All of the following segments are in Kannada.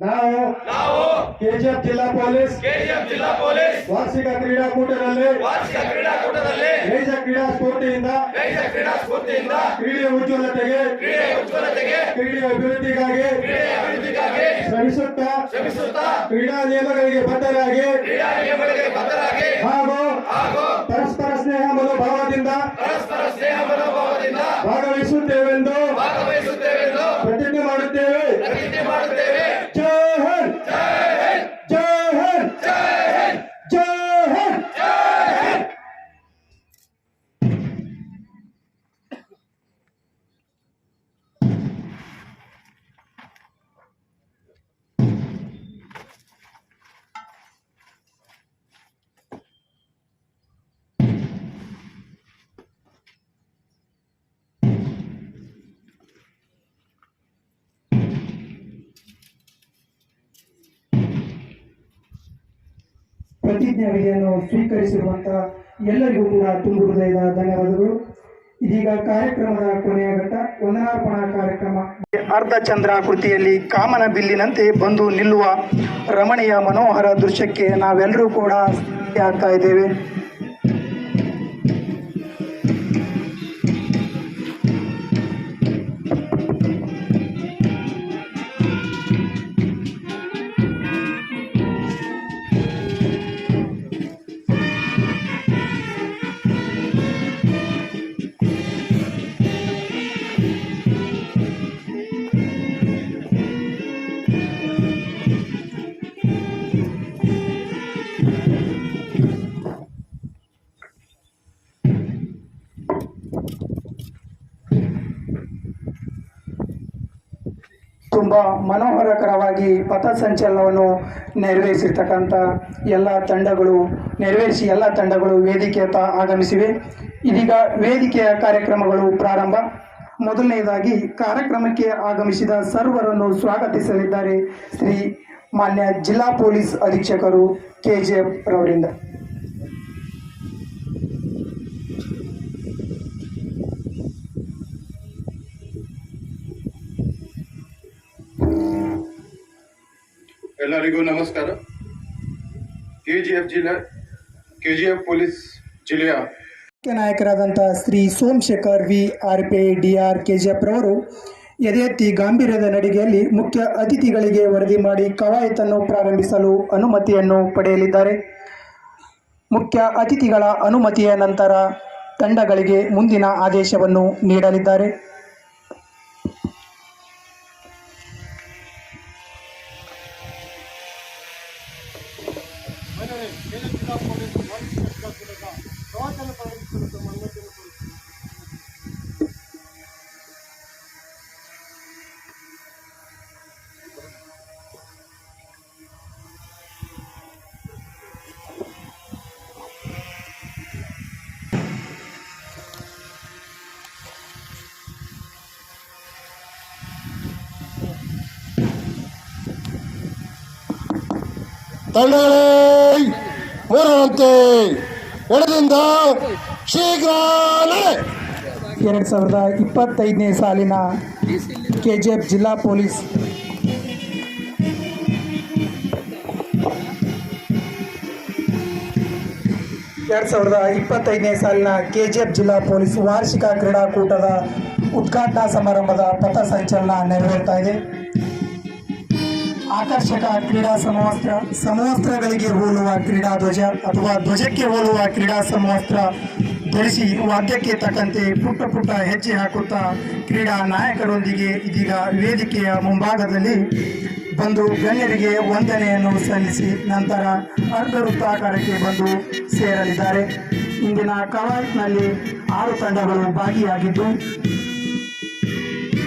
ನಾವು ಕೆಜಿಎಫ್ ಜಿಲ್ಲಾ ಪೊಲೀಸ್ ವಾರ್ಷಿಕ ಕ್ರೀಡಾಕೂಟದಲ್ಲಿ ನೈಜ ಕ್ರೀಡಾ ಸ್ಫೂರ್ತಿಯಿಂದ ಕ್ರೀಡೆಯ ಉಜ್ವಲತೆಗೆ ಕ್ರೀಡೆಯ ಅಭಿವೃದ್ಧಿಗಾಗಿ ಶ್ರಮಿಸುತ್ತಾ ಕ್ರೀಡಾ ನಿಯಮಗಳಿಗೆ ಬದ್ಧರಾಗಿ ಹಾಗೂ ಪರಸ್ಪರ ಸ್ನೇಹ ಮನೋಭಾವದಿಂದ ಭಾಗವಹಿಸುತ್ತೇವೆಂದು ಪ್ರತಿಜ್ಞೆ ಮಾಡುತ್ತೇವೆ. ಜೈ ಹಿಂದ್, ಜೈ ಹಿಂದ್, ಜೈ ಹಿಂದ್. ಪ್ರತಿಜ್ಞಾ ವಿಧಿಯನ್ನು ಸ್ವೀಕರಿಸಿರುವಂತಹ ಎಲ್ಲರಿಗೂ ಕೂಡ ತುಂಬು ಹೃದಯದ ಧನ್ಯವಾದಗಳು. ಇದೀಗ ಕಾರ್ಯಕ್ರಮದ ಕೊನೆಯ ಘಟ್ಟ ವಂದನಾರ್ಪಣಾ ಕಾರ್ಯಕ್ರಮ. ಅರ್ಧ ಚಂದ್ರಾಕೃತಿಯಲ್ಲಿ ಕಾಮನ ಬಿಲ್ಲಿನಂತೆ ಬಂದು ನಿಲ್ಲುವ ರಮಣೀಯ ಮನೋಹರ ದೃಶ್ಯಕ್ಕೆ ನಾವೆಲ್ಲರೂ ಕೂಡ ಆಗ್ತಾ ಇದ್ದೇವೆ. ತುಂಬ ಮನೋಹರಕರವಾಗಿ ಪಥಸಂಚಲನವನ್ನು ನೆರವೇರಿಸಿರ್ತಕ್ಕಂಥ ಎಲ್ಲ ತಂಡಗಳು ವೇದಿಕೆಯತ್ತ ಆಗಮಿಸಿವೆ. ಇದೀಗ ವೇದಿಕೆಯ ಕಾರ್ಯಕ್ರಮಗಳು ಪ್ರಾರಂಭ. ಮೊದಲನೆಯದಾಗಿ ಕಾರ್ಯಕ್ರಮಕ್ಕೆ ಆಗಮಿಸಿದ ಸರ್ವರನ್ನು ಸ್ವಾಗತಿಸಲಿದ್ದಾರೆ ಶ್ರೀ ಮಾನ್ಯ ಜಿಲ್ಲಾ ಪೊಲೀಸ್ ಅಧೀಕ್ಷಕರು ಕೆಜಿಎಫ್ ರವರಿಂದ. ಎಲ್ಲರಿಗೂ ನಮಸ್ಕಾರ. ಕೆಜಿಎಫ್ ಪೊಲೀಸ್ ಜಿಲ್ಲೆಯ ಮುಖ್ಯ ನಾಯಕರಾದಂಥ Shri Somashekar V RP DR KGF ರವರು ಎದೆ ಎತ್ತಿ ಗಾಂಭೀರ್ಯದ ನಡಿಗೆಯಲ್ಲಿ ಮುಖ್ಯ ಅತಿಥಿಗಳಿಗೆ ವರದಿ ಮಾಡಿ ಕವಾಯತನ್ನು ಪ್ರಾರಂಭಿಸಲು ಅನುಮತಿಯನ್ನು ಪಡೆಯಲಿದ್ದಾರೆ. ಮುಖ್ಯ ಅತಿಥಿಗಳ ಅನುಮತಿಯ ನಂತರ ತಂಡಗಳಿಗೆ ಮುಂದಿನ ಆದೇಶವನ್ನು ನೀಡಲಿದ್ದಾರೆ. ತಂಡಗಳೇ ಮೂರರಂತೆ ಎಡದಿಂದ ಶೀಘ್ರ 2025ನೇ ಸಾಲಿನ ಕೆಜಿಎಫ್ ಜಿಲ್ಲಾ ಪೊಲೀಸ್ ಜಿಲ್ಲಾ ಪೊಲೀಸ್ ವಾರ್ಷಿಕ ಕ್ರೀಡಾಕೂಟದ ಉದ್ಘಾಟನಾ ಸಮಾರಂಭದ ಪಥಸಂಚಲನ ನೆರವೇರ್ತಾ ಇದೆ. ಆಕರ್ಷಕ ಕ್ರೀಡಾ ಸಮವಸ್ತ್ರಗಳಿಗೆ ಹೋಲುವ ಕ್ರೀಡಾ ಧ್ವಜ ಅಥವಾ ಧ್ವಜಕ್ಕೆ ಹೋಲುವ ಕ್ರೀಡಾ ಸಮವಸ್ತ್ರ ಧರಿಸಿ ವಾದ್ಯಕ್ಕೆ ತಕ್ಕಂತೆ ಪುಟ್ಟ ಹೆಜ್ಜೆ ಹಾಕುತ್ತಾ ಕ್ರೀಡಾ ನಾಯಕರೊಂದಿಗೆ ಇದೀಗ ವೇದಿಕೆಯ ಮುಂಭಾಗದಲ್ಲಿ ಬಂದು ಗಣ್ಯರಿಗೆ ವಂದನೆಯನ್ನು ಸಲ್ಲಿಸಿ ನಂತರ ಅರ್ಧ ವೃತ್ತಾಕಾರಕ್ಕೆ ಬಂದು ಸೇರಲಿದ್ದಾರೆ. ಇಂದಿನ ಕವಾಯತ್ನಲ್ಲಿ 6 ತಂಡಗಳು ಭಾಗಿಯಾಗಿದ್ದು,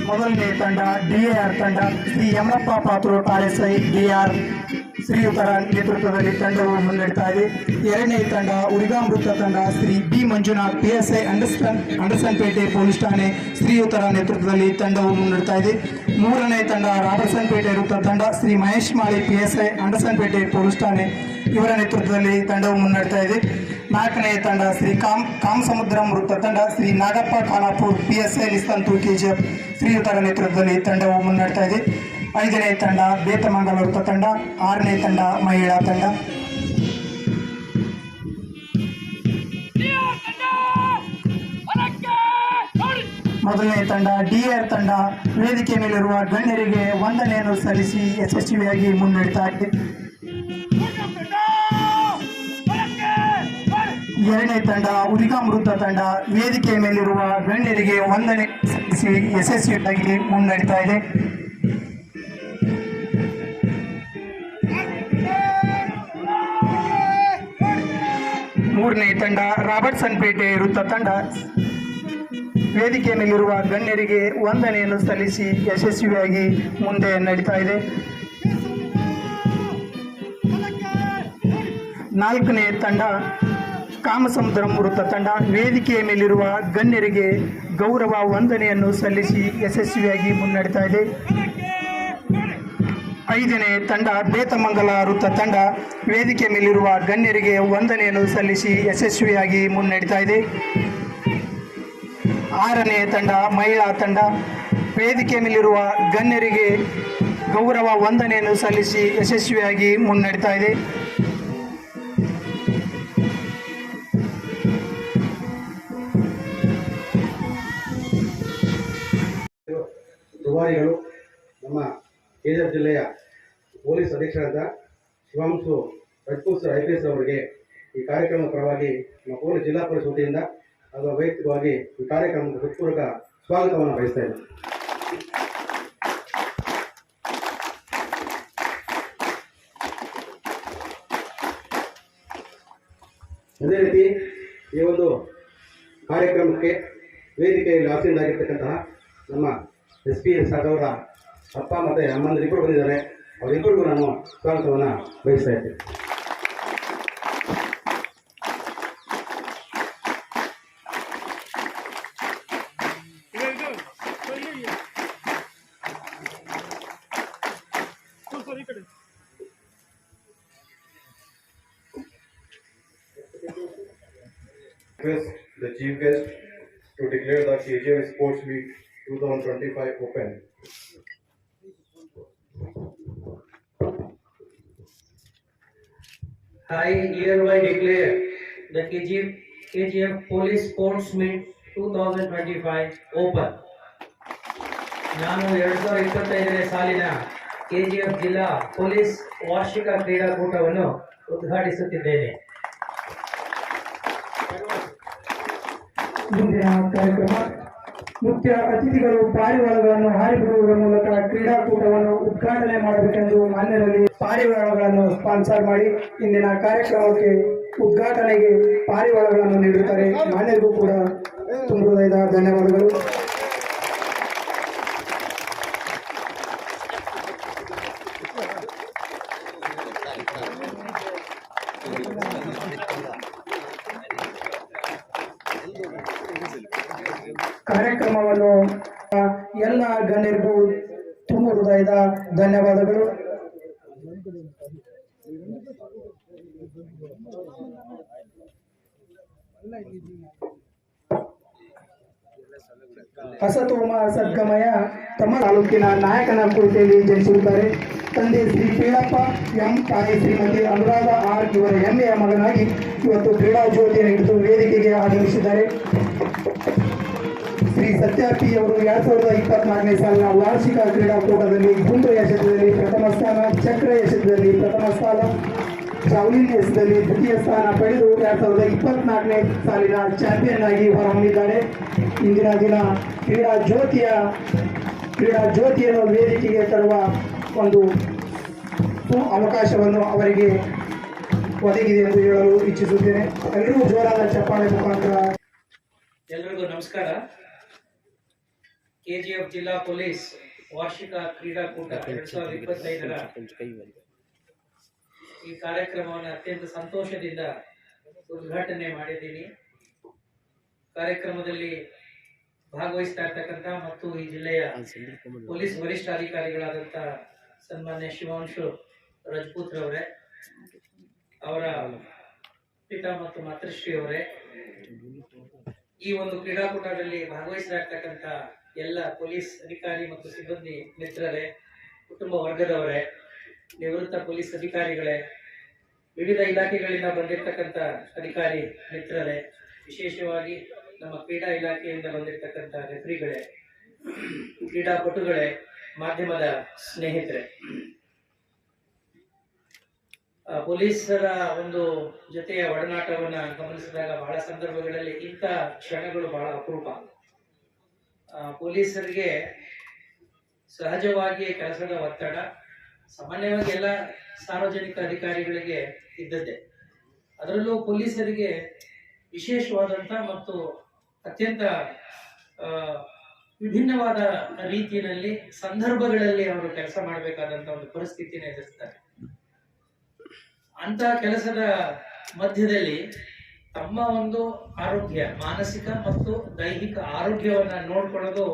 ಮೊದಲನೇ ತಂಡ ಡಿಎಆರ್ ತಂಡ ಶ್ರೀ ಯಮಪ್ಪ ಪಾತ್ರೋಟ್ RSI ಡಿಆರ್ ಶ್ರೀಯುತರ ನೇತೃತ್ವದಲ್ಲಿ ತಂಡವು ಮುನ್ನಡೆತಾ ಇದೆ. ಎರಡನೇ ತಂಡ ಉರಿಗಾಮೃತ ತಂಡ Shri B Manjunath PSI Andersonpet police ಠಾಣೆ ಶ್ರೀಯುತರ ನೇತೃತ್ವದಲ್ಲಿ ತಂಡವು ಮುನ್ನಡೆತಾ ಇದೆ. ಮೂರನೇ ತಂಡ ರಾಬರ್ಸನ್ಪೇಟೆ ವೃತ್ತ ತಂಡ ಶ್ರೀ ಮಹೇಶ್ ಮಾಳಿ PSI ಅಂಡರ್ಸನ್ಪೇಟೆ ಪೊಲೀಸ್ ಠಾಣೆ ಇವರ ನೇತೃತ್ವದಲ್ಲಿ ತಂಡವು ಮುನ್ನಡೆತಾ ಇದೆ. ನಾಲ್ಕನೇ ತಂಡ ಶ್ರೀ ಕಾಮಸಮುದ್ರಂ ವೃತ್ತ ತಂಡ ಶ್ರೀ ನಾಗಪ್ಪ ಖಾನಾಪುರ್ PSI ನಿಸ್ತಂತು KGF ಶ್ರೀಯುತರ ನೇತೃತ್ವದಲ್ಲಿ ತಂಡವು ಮುನ್ನಡೆತಾ ಇದೆ. 5ನೇ ತಂಡ ಬೇತಮಂಗಲ ವೃತ್ತ ತಂಡ, 6ನೇ ತಂಡ ಮಹಿಳಾ ತಂಡ. ಮೊದಲನೇ ತಂಡ ಡಿಆರ್ ತಂಡ ವೇದಿಕೆ ಮೇಲಿರುವ ಗಣ್ಯರಿಗೆ ವಂದನೆಯನ್ನು ಸಲ್ಲಿಸಿ ಯಶಸ್ವಿಯಾಗಿ ಮುನ್ನಡೆತಾ ಇದೆ. 2ನೇ ತಂಡ ಉರಿಗಾಮೃತ ತಂಡ ವೇದಿಕೆ ಮೇಲಿರುವ ಗಣ್ಯರಿಗೆ ವಂದನೆ ಸಲ್ಲಿಸಿ ಯಶಸ್ವಿಯಾಗಿ ಮುನ್ನಡೆತಾ ಇದೆ. 3ನೇ ತಂಡ ರಾಬರ್ಟ್ಸನ್ ಪೇಟೆ ವೃತ್ತ ತಂಡ ವೇದಿಕೆ ಮೇಲಿರುವ ಗಣ್ಯರಿಗೆ ವಂದನೆಯನ್ನು ಸಲ್ಲಿಸಿ ಯಶಸ್ವಿಯಾಗಿ ಮುಂದೆ ನಡೀತಾ ಇದೆ. 4ನೇ ತಂಡ ಕಾಮಸಮುದ್ರಂ ವೃತ್ತ ತಂಡ ವೇದಿಕೆಯ ಮೇಲಿರುವ ಗಣ್ಯರಿಗೆ ಗೌರವ ವಂದನೆಯನ್ನು ಸಲ್ಲಿಸಿ ಯಶಸ್ವಿಯಾಗಿ ಮುನ್ನಡೆತಾ ಇದೆ. 5ನೇ ತಂಡ ಬೇತಮಂಗಲ ವೃತ್ತ ತಂಡ ವೇದಿಕೆ ಮೇಲಿರುವ ಗಣ್ಯರಿಗೆ ವಂದನೆಯನ್ನು ಸಲ್ಲಿಸಿ ಯಶಸ್ವಿಯಾಗಿ ಮುನ್ನಡೆತಾ ಇದೆ. 6ನೇ ತಂಡ ಮಹಿಳಾ ತಂಡ ವೇದಿಕೆ ಮೇಲಿರುವ ಗಣ್ಯರಿಗೆ ಗೌರವ ವಂದನೆಯನ್ನು ಸಲ್ಲಿಸಿ ಯಶಸ್ವಿಯಾಗಿ ಮುನ್ನಡೆತಾ ಇದೆ. ದುಬಾರಿಗಳು ನಮ್ಮ ಕೆಜಿಎಫ್ ಜಿಲ್ಲೆಯ ಪೊಲೀಸ್ ಅಧೀಕ್ಷಕರಾದ ಶಿವಾಂಶು ರಜಪೂತ್ ಸರ್ IPS ಅವರಿಗೆ ಈ ಕಾರ್ಯಕ್ರಮದ ಪರವಾಗಿ ನಮ್ಮ ಪೊಲೀಸ್ ಜಿಲ್ಲಾ ಪೊಲೀಸ್ ವತಿಯಿಂದ ಹಾಗೂ ವೈಯಕ್ತಿಕವಾಗಿ ಈ ಕಾರ್ಯಕ್ರಮದ ಹೃತ್ಪೂರ್ವಕ ಸ್ವಾಗತವನ್ನು ಬಯಸ್ತಾ ಇದ್ದೇನೆ. ಅದೇ ರೀತಿ ಈ ಒಂದು ಕಾರ್ಯಕ್ರಮಕ್ಕೆ ವೇದಿಕೆಯಲ್ಲಿ ಆಸೀನರಾಗಿರ್ತಕ್ಕಂತಹ ನಮ್ಮ SP ಅವರ ಅಪ್ಪ ಮತ್ತು ಅಮ್ಮಂದಿರಿಬ್ಬರು ಬಂದಿದ್ದಾರೆ. ಅವರಿಬ್ಬರಿಗೂ ನಾನು ಸ್ವಾಗತವನ್ನು ಬಯಸ್ತಾ ಇದ್ದೇನೆ. Request the chief guest to declare the KGF Sports Week 2025 open. I hereby declare the KGF Police Sports Meet 2025 open. ನಾನು 2025ನೇ ಸಾಲಿನ KGF ಜಿಲ್ಲಾ ಪೊಲೀಸ್ ವಾರ್ಷಿಕ ಕ್ರೀಡಾಕೂಟವನ್ನು ಉದ್ಘಾಟಿಸುತ್ತಿದ್ದೇನೆ. ಮುಂದಿನ ಕಾರ್ಯಕ್ರಮ ಮುಖ್ಯ ಅತಿಥಿಗಳು ಪಾರಿವಾಳಗಳನ್ನು ಹಾರಿಬಿಡುವುದರ ಮೂಲಕ ಕ್ರೀಡಾಕೂಟವನ್ನು ಉದ್ಘಾಟನೆ ಮಾಡಬೇಕೆಂದು ಮಾನ್ಯರಲ್ಲಿ ಪಾರಿವಾಳಗಳನ್ನು ಸ್ಪಾನ್ಸರ್ ಮಾಡಿ ಇಂದಿನ ಕಾರ್ಯಕ್ರಮಕ್ಕೆ ಉದ್ಘಾಟನೆಗೆ ಪಾರಿವಾಳಗಳನ್ನು ನೀಡುತ್ತಾರೆ. ಮಾನ್ಯರಿಗೂ ಕೂಡ ತುಂಬ ಹೃದಯದ ಧನ್ಯವಾದಗಳು. ಕಾರ್ಯಕ್ರಮವನ್ನು ಎಲ್ಲ ಗಣ್ಯರಿಗೂ ತುಂಬ ಹೃದಯದ ಧನ್ಯವಾದಗಳು. ಹಸತೋಮ ಸದ್ಗಮಯ ತಮ್ಮ ತಾಲೂಕಿನ ನಾಯಕನ ಕುರಿತೆಯಲ್ಲಿ ಜನಿಸಿರುತ್ತಾರೆ. ತಂದೆ ಶ್ರೀ ಪೀಳಪ್ಪ ಎಂ, ತಾಯಿ ಶ್ರೀಮತಿ ಅನುರಾಧ ಆರ್ ಇವರ ಹೆಮ್ಮೆಯ ಮಗನಾಗಿ ಇವತ್ತು ಕ್ರೀಡಾ ಜ್ಯೋತಿಯನ್ನು ಹಿಡಿದು ವೇದಿಕೆಗೆ ಆಗಮಿಸಿದ್ದಾರೆ. ಶ್ರೀ ಸತ್ಯ ಪಿ ಅವರು 2024ನೇ ಸಾಲಿನ ವಾರ್ಷಿಕ ಕ್ರೀಡಾಕೂಟದಲ್ಲಿ ಗುಂಡು ಎಸೆತದಲ್ಲಿ ಪ್ರಥಮ ಸ್ಥಾನ, ಚಕ್ರ ಎಸೆತದಲ್ಲಿ ಪ್ರಥಮ ಸ್ಥಾನ, ಜಾವ್ಲಿನ್ ಎಸೆತದಲ್ಲಿ ದ್ವಿತೀಯ ಸ್ಥಾನ ಪಡೆದು 2024ನೇ ಸಾಲಿನ ಚಾಂಪಿಯನ್ ಆಗಿ ಹೊರಹೊಮ್ಮಿದ್ದಾರೆ. ಇಂದಿನ ದಿನ ಕ್ರೀಡಾ ಜ್ಯೋತಿಯನ್ನು ವೇದಿಕೆಗೆ ತರುವ ಒಂದು ಅವಕಾಶವನ್ನು ಅವರಿಗೆ ಒದಗಿದೆ ಎಂದು ಹೇಳಲು ಇಚ್ಛಿಸುತ್ತೇನೆ. ಎಲ್ಲರೂ ಜೋರಾದ ಚಪ್ಪಾಳೆ ಮುಖಾಂತರ. ಎಲ್ಲರಿಗೂ ನಮಸ್ಕಾರ. KGF ಜಿಲ್ಲಾ ಪೊಲೀಸ್ ವಾರ್ಷಿಕ ಕ್ರೀಡಾಕೂಟ 2025ರ ಈ ಕಾರ್ಯಕ್ರಮವನ್ನು ಅತ್ಯಂತ ಸಂತೋಷದಿಂದ ಉದ್ಘಾಟನೆ ಮಾಡಿದ್ದೀನಿ. ಕಾರ್ಯಕ್ರಮದಲ್ಲಿ ಭಾಗವಹಿಸ್ತಾ ಇರ್ತಕ್ಕಂಥ ಮತ್ತು ಈ ಜಿಲ್ಲೆಯ ಪೊಲೀಸ್ ವರಿಷ್ಠಾಧಿಕಾರಿಗಳಾದಂಥ ಸನ್ಮಾನ್ಯ ಶಿವಾಂಶು ರಜಪೂತ್ ರವರೇ, ಅವರ ಪಿತಾ ಮತ್ತು ಮಾತೃಶ್ರೀ ಅವರೇ, ಈ ಒಂದು ಕ್ರೀಡಾಕೂಟದಲ್ಲಿ ಭಾಗವಹಿಸ್ತಾ ಇರ್ತಕ್ಕಂಥ ಎಲ್ಲ ಪೊಲೀಸ್ ಅಧಿಕಾರಿ ಮತ್ತು ಸಿಬ್ಬಂದಿ ಮಿತ್ರರೇ, ಕುಟುಂಬ ವರ್ಗದವರೇ, ನಿವೃತ್ತ ಪೊಲೀಸ್ ಅಧಿಕಾರಿಗಳೇ, ವಿವಿಧ ಇಲಾಖೆಗಳಿಂದ ಬಂದಿರತಕ್ಕಂಥ ಅಧಿಕಾರಿ ಮಿತ್ರರೇ, ವಿಶೇಷವಾಗಿ ನಮ್ಮ ಕ್ರೀಡಾ ಇಲಾಖೆಯಿಂದ ಬಂದಿರತಕ್ಕಂಥ ರೆಫರಿಗಳೇ, ಕ್ರೀಡಾಪಟುಗಳೇ, ಮಾಧ್ಯಮದ ಸ್ನೇಹಿತರೆ, ಪೊಲೀಸರ ಒಂದು ಜೊತೆಯ ಒಡನಾಟವನ್ನ ಗಮನಿಸಿದಾಗ ಬಹಳ ಸಂದರ್ಭಗಳಲ್ಲಿ ಇಂಥ ಕ್ಷಣಗಳು ಬಹಳ ಅಪರೂಪ. ಪೊಲೀಸರಿಗೆ ಸಹಜವಾಗಿ ಕೆಲಸದ ಒತ್ತಡ ಸಾಮಾನ್ಯವಾಗಿ ಎಲ್ಲ ಸಾರ್ವಜನಿಕ ಅಧಿಕಾರಿಗಳಿಗೆ ಇದ್ದದ್ದೇ. ಅದರಲ್ಲೂ ಪೊಲೀಸರಿಗೆ ವಿಶೇಷವಾದಂಥ ಮತ್ತು ಅತ್ಯಂತ ವಿಭಿನ್ನವಾದ ರೀತಿಯಲ್ಲಿ ಸಂದರ್ಭಗಳಲ್ಲಿ ಅವರು ಕೆಲಸ ಮಾಡಬೇಕಾದಂತ ಒಂದು ಪರಿಸ್ಥಿತಿನ ಎದುರಿಸ್ತಾರೆ. ಅಂತ ಕೆಲಸದ ಮಧ್ಯದಲ್ಲಿ ತಮ್ಮ ಒಂದು ಆರೋಗ್ಯ, ಮಾನಸಿಕ ಮತ್ತು ದೈಹಿಕ ಆರೋಗ್ಯವನ್ನ ನೋಡ್ಕೊಳ್ಳೋದು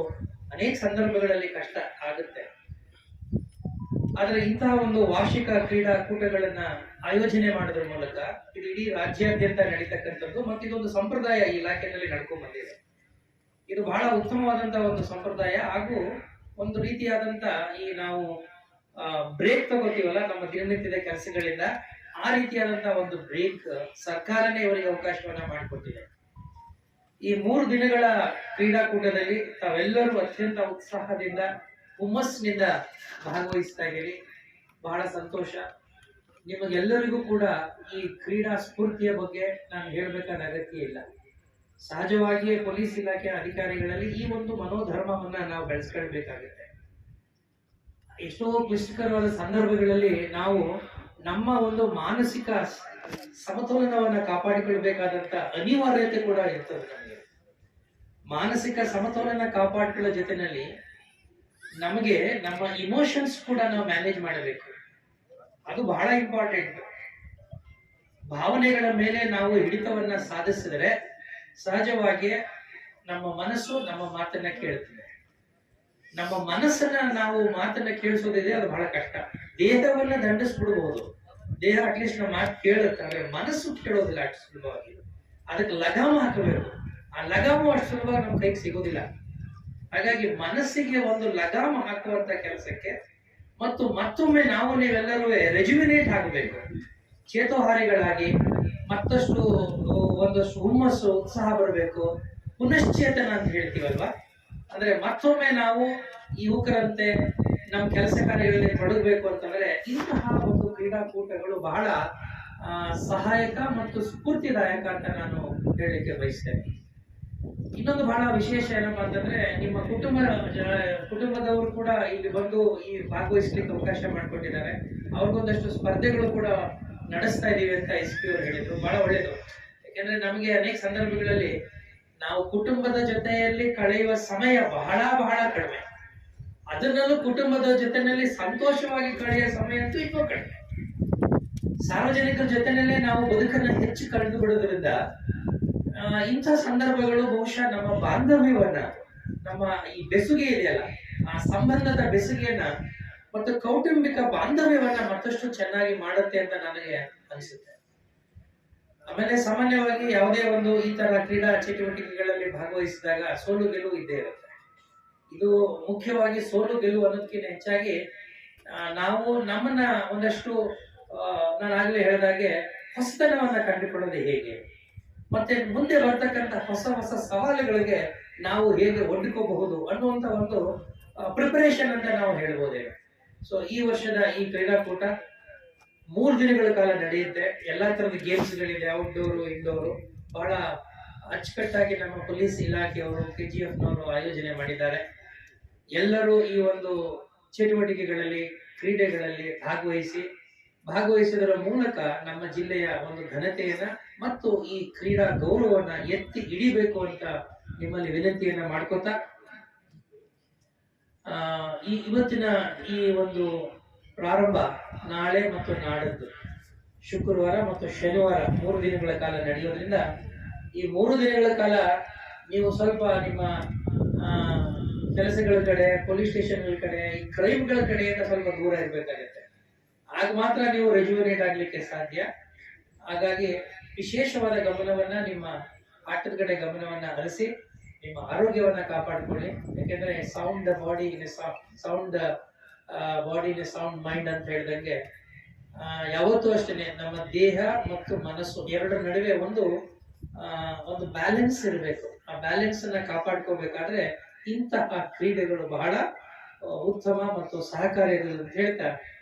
ಅನೇಕ ಸಂದರ್ಭಗಳಲ್ಲಿ ಕಷ್ಟ ಆಗುತ್ತೆ. ಆದ್ರೆ ಇಂತಹ ಒಂದು ವಾರ್ಷಿಕ ಕ್ರೀಡಾಕೂಟಗಳನ್ನ ಆಯೋಜನೆ ಮಾಡೋದ್ರ ಮೂಲಕ ಇದು ಇಡೀ ರಾಜ್ಯಾದ್ಯಂತ ನಡೀತಕ್ಕಂಥದ್ದು ಮತ್ತು ಇದೊಂದು ಸಂಪ್ರದಾಯ ಈ ಇಲಾಖೆಯಲ್ಲಿ ನಡ್ಕೊಂಡ್ ಬಂದಿದೆ. ಇದು ಬಹಳ ಉತ್ತಮವಾದಂತಹ ಒಂದು ಸಂಪ್ರದಾಯ ಹಾಗೂ ಒಂದು ರೀತಿಯಾದಂತ ಈ ನಾವು ಬ್ರೇಕ್ ತಗೋತೀವಲ್ಲ ನಮ್ಮ ದಿನನಿತ್ಯದ ಕೆಲಸಗಳಿಂದ, ಆ ರೀತಿಯಾದಂತಹ ಒಂದು ಬ್ರೇಕ್ ಸರ್ಕಾರನೇ ಇವರಿಗೆ ಅವಕಾಶವನ್ನ ಮಾಡಿಕೊಟ್ಟಿದೆ. ಈ 3 ದಿನಗಳ ಕ್ರೀಡಾಕೂಟದಲ್ಲಿ ತಾವೆಲ್ಲರೂ ಅತ್ಯಂತ ಉತ್ಸಾಹದಿಂದ ಹುಮ್ಮಸ್ಸಿನಿಂದ ಭಾಗವಹಿಸ್ತಾ ಇದ್ದೀರಿ. ಬಹಳ ಸಂತೋಷ. ನಿಮಗೆಲ್ಲರಿಗೂ ಕೂಡ ಈ ಕ್ರೀಡಾ ಸ್ಫೂರ್ತಿಯ ಬಗ್ಗೆ ನಾನು ಹೇಳಬೇಕಾದ ಅಗತ್ಯ ಇಲ್ಲ. ಸಹಜವಾಗಿಯೇ ಪೊಲೀಸ್ ಇಲಾಖೆಯ ಅಧಿಕಾರಿಗಳಲ್ಲಿ ಈ ಒಂದು ಮನೋಧರ್ಮವನ್ನ ನಾವು ಬೆಳೆಸ್ಕೊಳ್ಬೇಕಾಗುತ್ತೆ. ಎಷ್ಟೋ ಕ್ಲಿಷ್ಟಕರವಾದ ಸಂದರ್ಭಗಳಲ್ಲಿ ನಾವು ನಮ್ಮ ಒಂದು ಮಾನಸಿಕ ಸಮತೋಲನವನ್ನ ಕಾಪಾಡಿಕೊಳ್ಬೇಕಾದಂತ ಅನಿವಾರ್ಯತೆ ಕೂಡ ಇರ್ತದೆ. ನಮಗೆ ಮಾನಸಿಕ ಸಮತೋಲನ ಕಾಪಾಡಿಕೊಳ್ಳೋ ಜೊತೆನಲ್ಲಿ ನಮಗೆ ನಮ್ಮ ಇಮೋಷನ್ಸ್ ಕೂಡ ನಾವು ಮ್ಯಾನೇಜ್ ಮಾಡಬೇಕು. ಅದು ಬಹಳ ಇಂಪಾರ್ಟೆಂಟ್. ಭಾವನೆಗಳ ಮೇಲೆ ನಾವು ಹಿಡಿತವನ್ನ ಸಾಧಿಸಿದರೆ ಸಹಜವಾಗಿ ನಮ್ಮ ಮನಸ್ಸು ನಮ್ಮ ಮಾತನ್ನ ಕೇಳುತ್ತದೆ. ನಮ್ಮ ಮನಸ್ಸನ್ನ ನಾವು ಮಾತನ್ನ ಕೇಳಿಸೋದಿದೆ, ಅದು ಬಹಳ ಕಷ್ಟ. ದೇಹವನ್ನ ದಂಡಿಸ್ಬಿಡ್ಬಹುದು, ದೇಹ ಅಟ್ಲೀಸ್ಟ್ ನಮ್ಮ ಮಾತು ಕೇಳುತ್ತೆ, ಆದ್ರೆ ಮನಸ್ಸು ಕೇಳೋದಿಲ್ಲ ಅಷ್ಟು ಸುಲಭವಾಗಿ. ಅದಕ್ಕೆ ಲಗಾಮ ಹಾಕಬೇಕು. ಆ ಲಗಾಮು ಅಷ್ಟು ಸುಲಭವಾಗಿ ನಮ್ಮ ಕೈಗೆ ಸಿಗೋದಿಲ್ಲ. ಹಾಗಾಗಿ ಮನಸ್ಸಿಗೆ ಒಂದು ಲಗಾಮ ಹಾಕುವಂತ ಕೆಲಸಕ್ಕೆ ಮತ್ತು ಮತ್ತೊಮ್ಮೆ ನಾವು ನೀವೆಲ್ಲರೂ ರೆಜ್ಯುಮಿನೇಟ್ ಆಗಬೇಕು, ಚೇತೋಹಾರಿಗಳಾಗಿ ಮತ್ತಷ್ಟು ಒಂದಷ್ಟು ಹುಮ್ಮಸ್ಸು, ಉತ್ಸಾಹ ಬರಬೇಕು, ಪುನಶ್ಚೇತನ ಅಂತ ಹೇಳ್ತೀವಲ್ವಾ. ಅಂದ್ರೆ ಮತ್ತೊಮ್ಮೆ ನಾವು ಯುವಕರಂತೆ ನಮ್ಮ ಕೆಲಸ ಕಾರ್ಯಗಳಲ್ಲಿ ತೊಡಗಬೇಕು ಅಂತಂದ್ರೆ ಇಂತಹ ಒಂದು ಕ್ರೀಡಾಕೂಟಗಳು ಬಹಳ ಸಹಾಯಕ ಮತ್ತು ಸ್ಫೂರ್ತಿದಾಯಕ ಅಂತ ನಾನು ಹೇಳಲಿಕ್ಕೆ ಬಯಸ್ತೇನೆ. ಇನ್ನೊಂದು ಬಹಳ ವಿಶೇಷ ಏನಪ್ಪಾ ಅಂತಂದ್ರೆ, ನಿಮ್ಮ ಕುಟುಂಬದವರು ಕೂಡ ಇಲ್ಲಿ ಬಂದು ಈ ಭಾಗವಹಿಸ್ಲಿಕ್ಕೆ ಅವಕಾಶ ಮಾಡಿಕೊಟ್ಟಿದ್ದಾರೆ. ಅವ್ರಿಗೊಂದಷ್ಟು ಸ್ಪರ್ಧೆಗಳು ಕೂಡ ನಡೆಸ್ತಾ ಇದೀವಿ ಅಂತ SP ಅವರು ಹೇಳಿದ್ರು. ಬಹಳ ಒಳ್ಳೇದು. ಯಾಕೆಂದ್ರೆ ನಮಗೆ ಅನೇಕ ಸಂದರ್ಭಗಳಲ್ಲಿ ನಾವು ಕುಟುಂಬದ ಜೊತೆಯಲ್ಲಿ ಕಳೆಯುವ ಸಮಯ ಬಹಳ ಬಹಳ ಕಡಿಮೆ. ಅದರಲ್ಲೂ ಕುಟುಂಬದ ಜೊತೆಯಲ್ಲಿ ಸಂತೋಷವಾಗಿ ಕಳೆಯುವ ಸಮಯ ಅಂತೂ ಇನ್ನೂ ಕಡಿಮೆ. ಸಾರ್ವಜನಿಕರ ಜೊತೆನಲ್ಲೇ ನಾವು ಬದುಕನ್ನು ಹೆಚ್ಚು ಕಳೆದು ಬಿಡೋದ್ರಿಂದ ಇಂಥ ಸಂದರ್ಭಗಳು ಬಹುಶಃ ನಮ್ಮ ಬಾಂಧವ್ಯವನ್ನ, ನಮ್ಮ ಈ ಬೆಸುಗೆ ಇದೆಯಲ್ಲ, ಆ ಸಂಬಂಧದ ಬೆಸುಗೆಯನ್ನ ಮತ್ತು ಕೌಟುಂಬಿಕ ಬಾಂಧವ್ಯವನ್ನ ಮತ್ತಷ್ಟು ಚೆನ್ನಾಗಿ ಮಾಡುತ್ತೆ ಅಂತ ನನಗೆ ಅನಿಸುತ್ತೆ. ಆಮೇಲೆ ಸಾಮಾನ್ಯವಾಗಿ ಯಾವುದೇ ಒಂದು ಈ ತರ ಕ್ರೀಡಾ ಚಟುವಟಿಕೆಗಳಲ್ಲಿ ಭಾಗವಹಿಸಿದಾಗ ಸೋಲು ಗೆಲುವು ಇದ್ದೇ ಇರುತ್ತೆ. ಇದು ಮುಖ್ಯವಾಗಿ ಸೋಲು ಗೆಲುವು ಅನ್ನೋದಕ್ಕಿಂತ ಹೆಚ್ಚಾಗಿ ನಾವು ನಮ್ಮನ್ನ ಒಂದಷ್ಟು ನಾನು ಆಗ್ಲೇ ಹೇಳಿದಾಗೆ ಹೊಸತನವನ್ನ ಕಂಡುಕೊಳ್ಳೋದು ಹೇಗೆ, ಮತ್ತೆ ಮುಂದೆ ಬರ್ತಕ್ಕಂಥ ಹೊಸ ಹೊಸ ಸವಾಲುಗಳಿಗೆ ನಾವು ಹೇಗೆ ಒಡ್ಡಿಕೋಬಹುದು ಅನ್ನುವಂತ ಒಂದು ಪ್ರಿಪರೇಷನ್ ಅಂತ ನಾವು ಹೇಳ್ಬೋದೇನು. ಸೊ ಈ ವರ್ಷದ ಈ ಕ್ರೀಡಾಕೂಟ 3 ದಿನಗಳ ಕಾಲ ನಡೆಯುತ್ತೆ. ಎಲ್ಲಾ ತರದ ಗೇಮ್ಸ್ಗಳಿದೆ, ಔಟ್ಡೋರು ಇಂಡೋರು. ಬಹಳ ಅಚ್ಚುಕಟ್ಟಾಗಿ ನಮ್ಮ ಪೊಲೀಸ್ ಇಲಾಖೆಯವರು, KGFನವರು ಆಯೋಜನೆ ಮಾಡಿದ್ದಾರೆ. ಎಲ್ಲರೂ ಈ ಒಂದು ಚಟುವಟಿಕೆಗಳಲ್ಲಿ, ಕ್ರೀಡೆಗಳಲ್ಲಿ ಭಾಗವಹಿಸುವುದರ ಮೂಲಕ ನಮ್ಮ ಜಿಲ್ಲೆಯ ಒಂದು ಘನತೆಯನ್ನ ಮತ್ತು ಈ ಕ್ರೀಡಾ ಗೌರವವನ್ನ ಎತ್ತಿ ಹಿಡಿಬೇಕು ಅಂತ ನಿಮ್ಮಲ್ಲಿ ವಿನಂತಿಯನ್ನ ಮಾಡ್ಕೋತಾ, ಇವತ್ತಿನ ಈ ಒಂದು ಪ್ರಾರಂಭ ನಾಳೆ ಮತ್ತು ನಾಡದ್ದು ಶುಕ್ರವಾರ ಮತ್ತು ಶನಿವಾರ 3 ದಿನಗಳ ಕಾಲ ನಡೆಯೋದ್ರಿಂದ ಈ 3 ದಿನಗಳ ಕಾಲ ನೀವು ಸ್ವಲ್ಪ ನಿಮ್ಮ ಕೆಲಸಗಳ ಕಡೆ, ಪೊಲೀಸ್ ಸ್ಟೇಷನ್ಗಳ ಕಡೆ, ಈ ಕ್ರೈಮ್ಗಳ ಕಡೆಯಿಂದ ಸ್ವಲ್ಪ ದೂರ ಇರಬೇಕಾಗುತ್ತೆ. ಆಗ ಮಾತ್ರ ನೀವು ರೆಜ್ಯುಮಿನೇಟ್ ಆಗ್ಲಿಕ್ಕೆ ಸಾಧ್ಯ. ಹಾಗಾಗಿ ವಿಶೇಷವಾದ ಗಮನವನ್ನ ನಿಮ್ಮ ಆಟದ ಕಡೆ ಗಮನವನ್ನ ಹರಿಸಿ ನಿಮ್ಮ ಆರೋಗ್ಯವನ್ನ ಕಾಪಾಡಿಕೊಳ್ಳಿ. ಯಾಕೆಂದ್ರೆ ಸೌಂಡ್ ಬಾಡಿ ಇನ್ ಸೌಂಡ್ ಬಾಡಿನೇ ಸೌಂಡ್ ಮೈಂಡ್ ಅಂತ ಹೇಳ್ದಂಗೆ ಯಾವತ್ತೂ ಅಷ್ಟೇ ನಮ್ಮ ದೇಹ ಮತ್ತು ಮನಸ್ಸು ಎರಡರ ನಡುವೆ ಒಂದು ಬ್ಯಾಲೆನ್ಸ್ ಇರಬೇಕು. ಆ ಬ್ಯಾಲೆನ್ಸ್ ಅನ್ನ ಕಾಪಾಡ್ಕೋಬೇಕಾದ್ರೆ ಇಂತಹ ಕ್ರೀಡೆಗಳು ಬಹಳ ಉತ್ತಮ ಮತ್ತು ಸಹಕಾರಿಯಾಗಲಿ ಅಂತ ಹೇಳ್ತಾ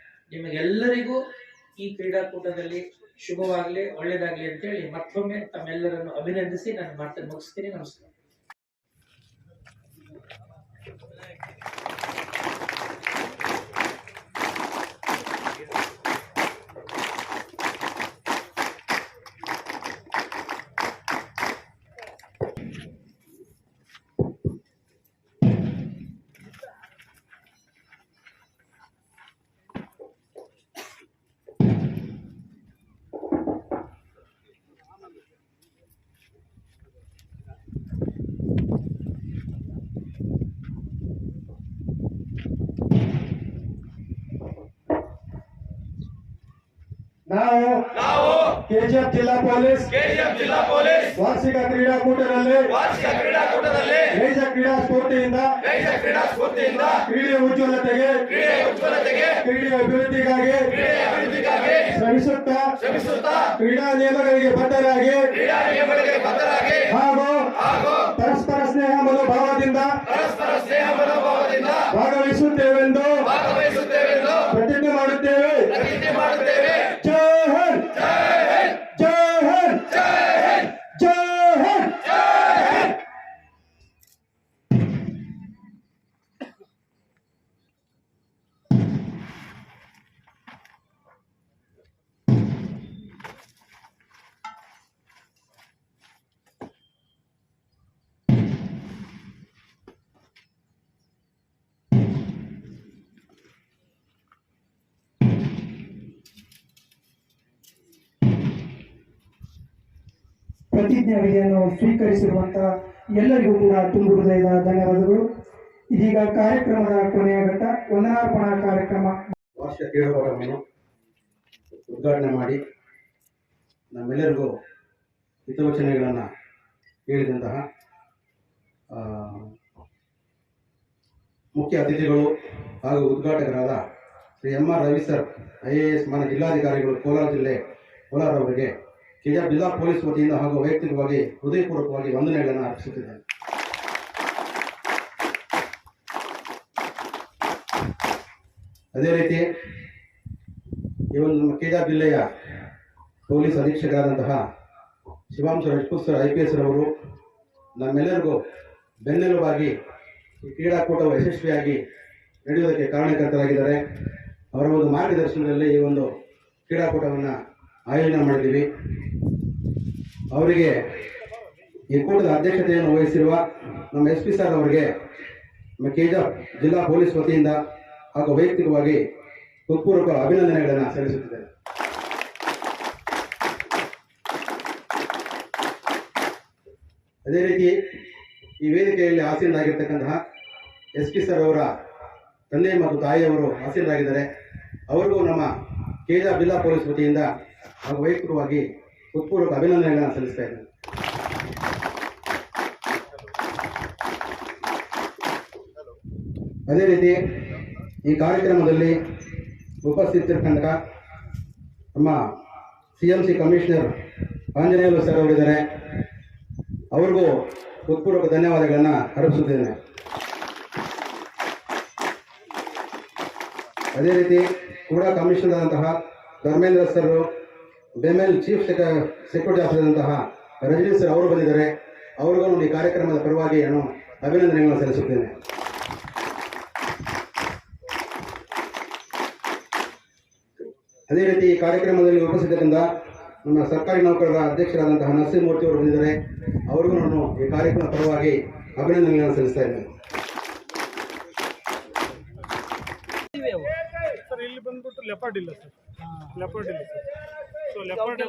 ನಿಮಗೆಲ್ಲರಿಗೂ ಈ ಕ್ರೀಡಾಕೂಟದಲ್ಲಿ ಶುಭವಾಗ್ಲಿ, ಒಳ್ಳೇದಾಗ್ಲಿ ಅಂತೇಳಿ ಮತ್ತೊಮ್ಮೆ ತಮ್ಮೆಲ್ಲರನ್ನು ಅಭಿನಂದಿಸಿ ನಾನು ಮಾತನ್ನು ಮುಗಿಸ್ತೀನಿ. ನಮಸ್ಕಾರ. ನಾವು ಕೆಜಿಎಫ್ ಜಿಲ್ಲಾ ಪೊಲೀಸ್ ವಾರ್ಷಿಕ ಕ್ರೀಡಾಕೂಟದಲ್ಲಿ ನೈಜ ಕ್ರೀಡಾ ಸ್ಫೂರ್ತಿಯಿಂದ ಕ್ರೀಡೆಯ ಉಜ್ವಲತೆಗೆ ಕ್ರೀಡೆಯ ಅಭಿವೃದ್ಧಿಗಾಗಿ ಶ್ರಮಿಸುತ್ತಾ ಕ್ರೀಡಾ ನಿಯಮಗಳಿಗೆ ಬದ್ಧರಾಗಿ ಹಾಗೂ ಪರಸ್ಪರ ಸ್ನೇಹ ಮನೋಭಾವದಿಂದ ಭಾಗವಹಿಸುತ್ತೇವೆಂದು ಪ್ರತಿಜ್ಞೆ ಮಾಡುತ್ತೇವೆ. ಜೈ ಹಿಂದ್, ಜೈ ಹಿಂದ್, ಜೈ ಹಿಂದ್. ಪ್ರತಿಜ್ಞಾವಿಧಿಯನ್ನು ಸ್ವೀಕರಿಸಿರುವಂತಹ ಎಲ್ಲರಿಗೂ ಕೂಡ ತುಂಬು ಹೃದಯದ ಧನ್ಯವಾದಗಳು. ಇದೀಗ ಕಾರ್ಯಕ್ರಮದ ಕೊನೆಯ ಘಟ್ಟ ವಂದನಾರ್ಪಣಾ ಕಾರ್ಯಕ್ರಮ. ವಾರ್ಷಿಕ ಕ್ರೀಡಾಕೂಟವನ್ನು ಉದ್ಘಾಟನೆ ಮಾಡಿ ನಮ್ಮೆಲ್ಲರಿಗೂ ಹಿತವಚನೆಗಳನ್ನು ಹೇಳಿದಂತಹ ಮುಖ್ಯ ಅತಿಥಿಗಳು ಹಾಗೂ ಉದ್ಘಾಟಕರಾದ Shri MR. Ravi sir, IAS ಮಾನ್ಯ ಜಿಲ್ಲಾಧಿಕಾರಿಗಳು, ಕೋಲಾರ ಜಿಲ್ಲೆ ಕೋಲಾರ ಅವರಿಗೆ ಕೆಜಿಎಫ್ ಜಿಲ್ಲಾ ಪೊಲೀಸ್ ವತಿಯಿಂದ ಹಾಗೂ ವೈಯಕ್ತಿಕವಾಗಿ ಹೃದಯಪೂರ್ವಕವಾಗಿ ವಂದನೆಗಳನ್ನು ಅರ್ಪಿಸುತ್ತಿದ್ದೇನೆ. ಅದೇ ರೀತಿ ಈ ಒಂದು ನಮ್ಮ ಕೆಜಿಎಫ್ ಜಿಲ್ಲೆಯ ಪೊಲೀಸ್ ಅಧೀಕ್ಷಕರಾದಂತಹ ಶಿವಾಂಶು ರಜಪೂತ್ ಸರ್ IPS ರವರು ನಮ್ಮೆಲ್ಲರಿಗೂ ಬೆನ್ನೆಲುಬಾಗಿ ಈ ಕ್ರೀಡಾಕೂಟವು ಯಶಸ್ವಿಯಾಗಿ ನಡೆಯುವುದಕ್ಕೆ ಕಾರಣಕರ್ತರಾಗಿದ್ದಾರೆ. ಅವರ ಒಂದು ಮಾರ್ಗದರ್ಶನದಲ್ಲಿ ಈ ಒಂದು ಕ್ರೀಡಾಕೂಟವನ್ನು ಆಯೋಜನೆ ಮಾಡಿದ್ದೀವಿ. ಅವರಿಗೆ ಈ ಕೂಟದ ಅಧ್ಯಕ್ಷತೆಯನ್ನು ವಹಿಸಿರುವ ನಮ್ಮ SP ಸರ್ ಅವರಿಗೆ ನಮ್ಮ ಕೆಜಿಎಫ್ ಜಿಲ್ಲಾ ಪೊಲೀಸ್ ವತಿಯಿಂದ ಹಾಗೂ ವೈಯಕ್ತಿಕವಾಗಿ ಹೃತ್ಪೂರ್ವಕ ಅಭಿನಂದನೆಗಳನ್ನು ಸಲ್ಲಿಸುತ್ತಿದ್ದೇನೆ. ಅದೇ ರೀತಿ ಈ ವೇದಿಕೆಯಲ್ಲಿ ಆಸೀನರಾಗಿರ್ತಕ್ಕಂತಹ SP ಸರ್ ಅವರ ತಂದೆ ಮತ್ತು ತಾಯಿಯವರು ಆಸೀನರಾಗಿದ್ದಾರೆ. ಅವರಿಗೂ ನಮ್ಮ ಕೆಜಿಎಫ್ ಜಿಲ್ಲಾ ಪೊಲೀಸ್ ವತಿಯಿಂದ ಹಾಗೂ ವೈಯಕ್ತಿಕವಾಗಿ ಹೃತ್ಪೂರ್ವಕ ಅಭಿನಂದನೆಗಳನ್ನು ಸಲ್ಲಿಸ್ತಾ ಇದ್ದೇನೆ. ಅದೇ ರೀತಿ ಈ ಕಾರ್ಯಕ್ರಮದಲ್ಲಿ ಉಪಸ್ಥಿತರಿರ್ತಕ್ಕಂಥ ನಮ್ಮ CMC ಕಮಿಷನರ್ ಆಂಜನೇಯಲು ಸರ್ ಅವರಿದ್ದಾರೆ. ಅವ್ರಿಗೂ ಹೃತ್ಪೂರ್ವಕ ಧನ್ಯವಾದಗಳನ್ನು ಅರ್ಪಿಸುತ್ತೇನೆ. ಅದೇ ರೀತಿ ಕೂಡ ಕಮಿಷನರ್ ಆದಂತಹ Dharmendra sir, BEML chief security officer ಆದಂತಹ ರಜನೀಶ್ ಸರ್ ಅವರು ಬಂದಿದ್ದಾರೆ. ಅವ್ರಿಗೂ ಈ ಕಾರ್ಯಕ್ರಮದ ಪರವಾಗಿ ನಾನು ಅಭಿನಂದನೆಗಳನ್ನು ಸಲ್ಲಿಸುತ್ತೇನೆ. ಅದೇ ರೀತಿ ಈ ಕಾರ್ಯಕ್ರಮದಲ್ಲಿ ಉಪಸ್ಥಿತರಿಂದ ನಮ್ಮ ಸರ್ಕಾರಿ ನೌಕರರ ಅಧ್ಯಕ್ಷರಾದಂತಹ ನರಸಿಂಹಮೂರ್ತಿ ಅವರು ಬಂದಿದ್ದಾರೆ. ಅವರಿಗೂ ನಾನು ಈ ಕಾರ್ಯಕ್ರಮದ ಪರವಾಗಿ ಅಭಿನಂದನೆಗಳನ್ನು ಸಲ್ಲಿಸ್ತಾ ಇದ್ದೇನೆ. ಸರ್ ಇಲ್ಲಿ ಬಂದ್ಬಿಟ್ಟು ಲೆಪರ್ಡ್ ಇಲ್ಲ ಸರ್, ಲೆಪರ್ಡ್ ಇಲ್ಲ ಸರ್. ಸೊ ಲೆಪರ್ಡ್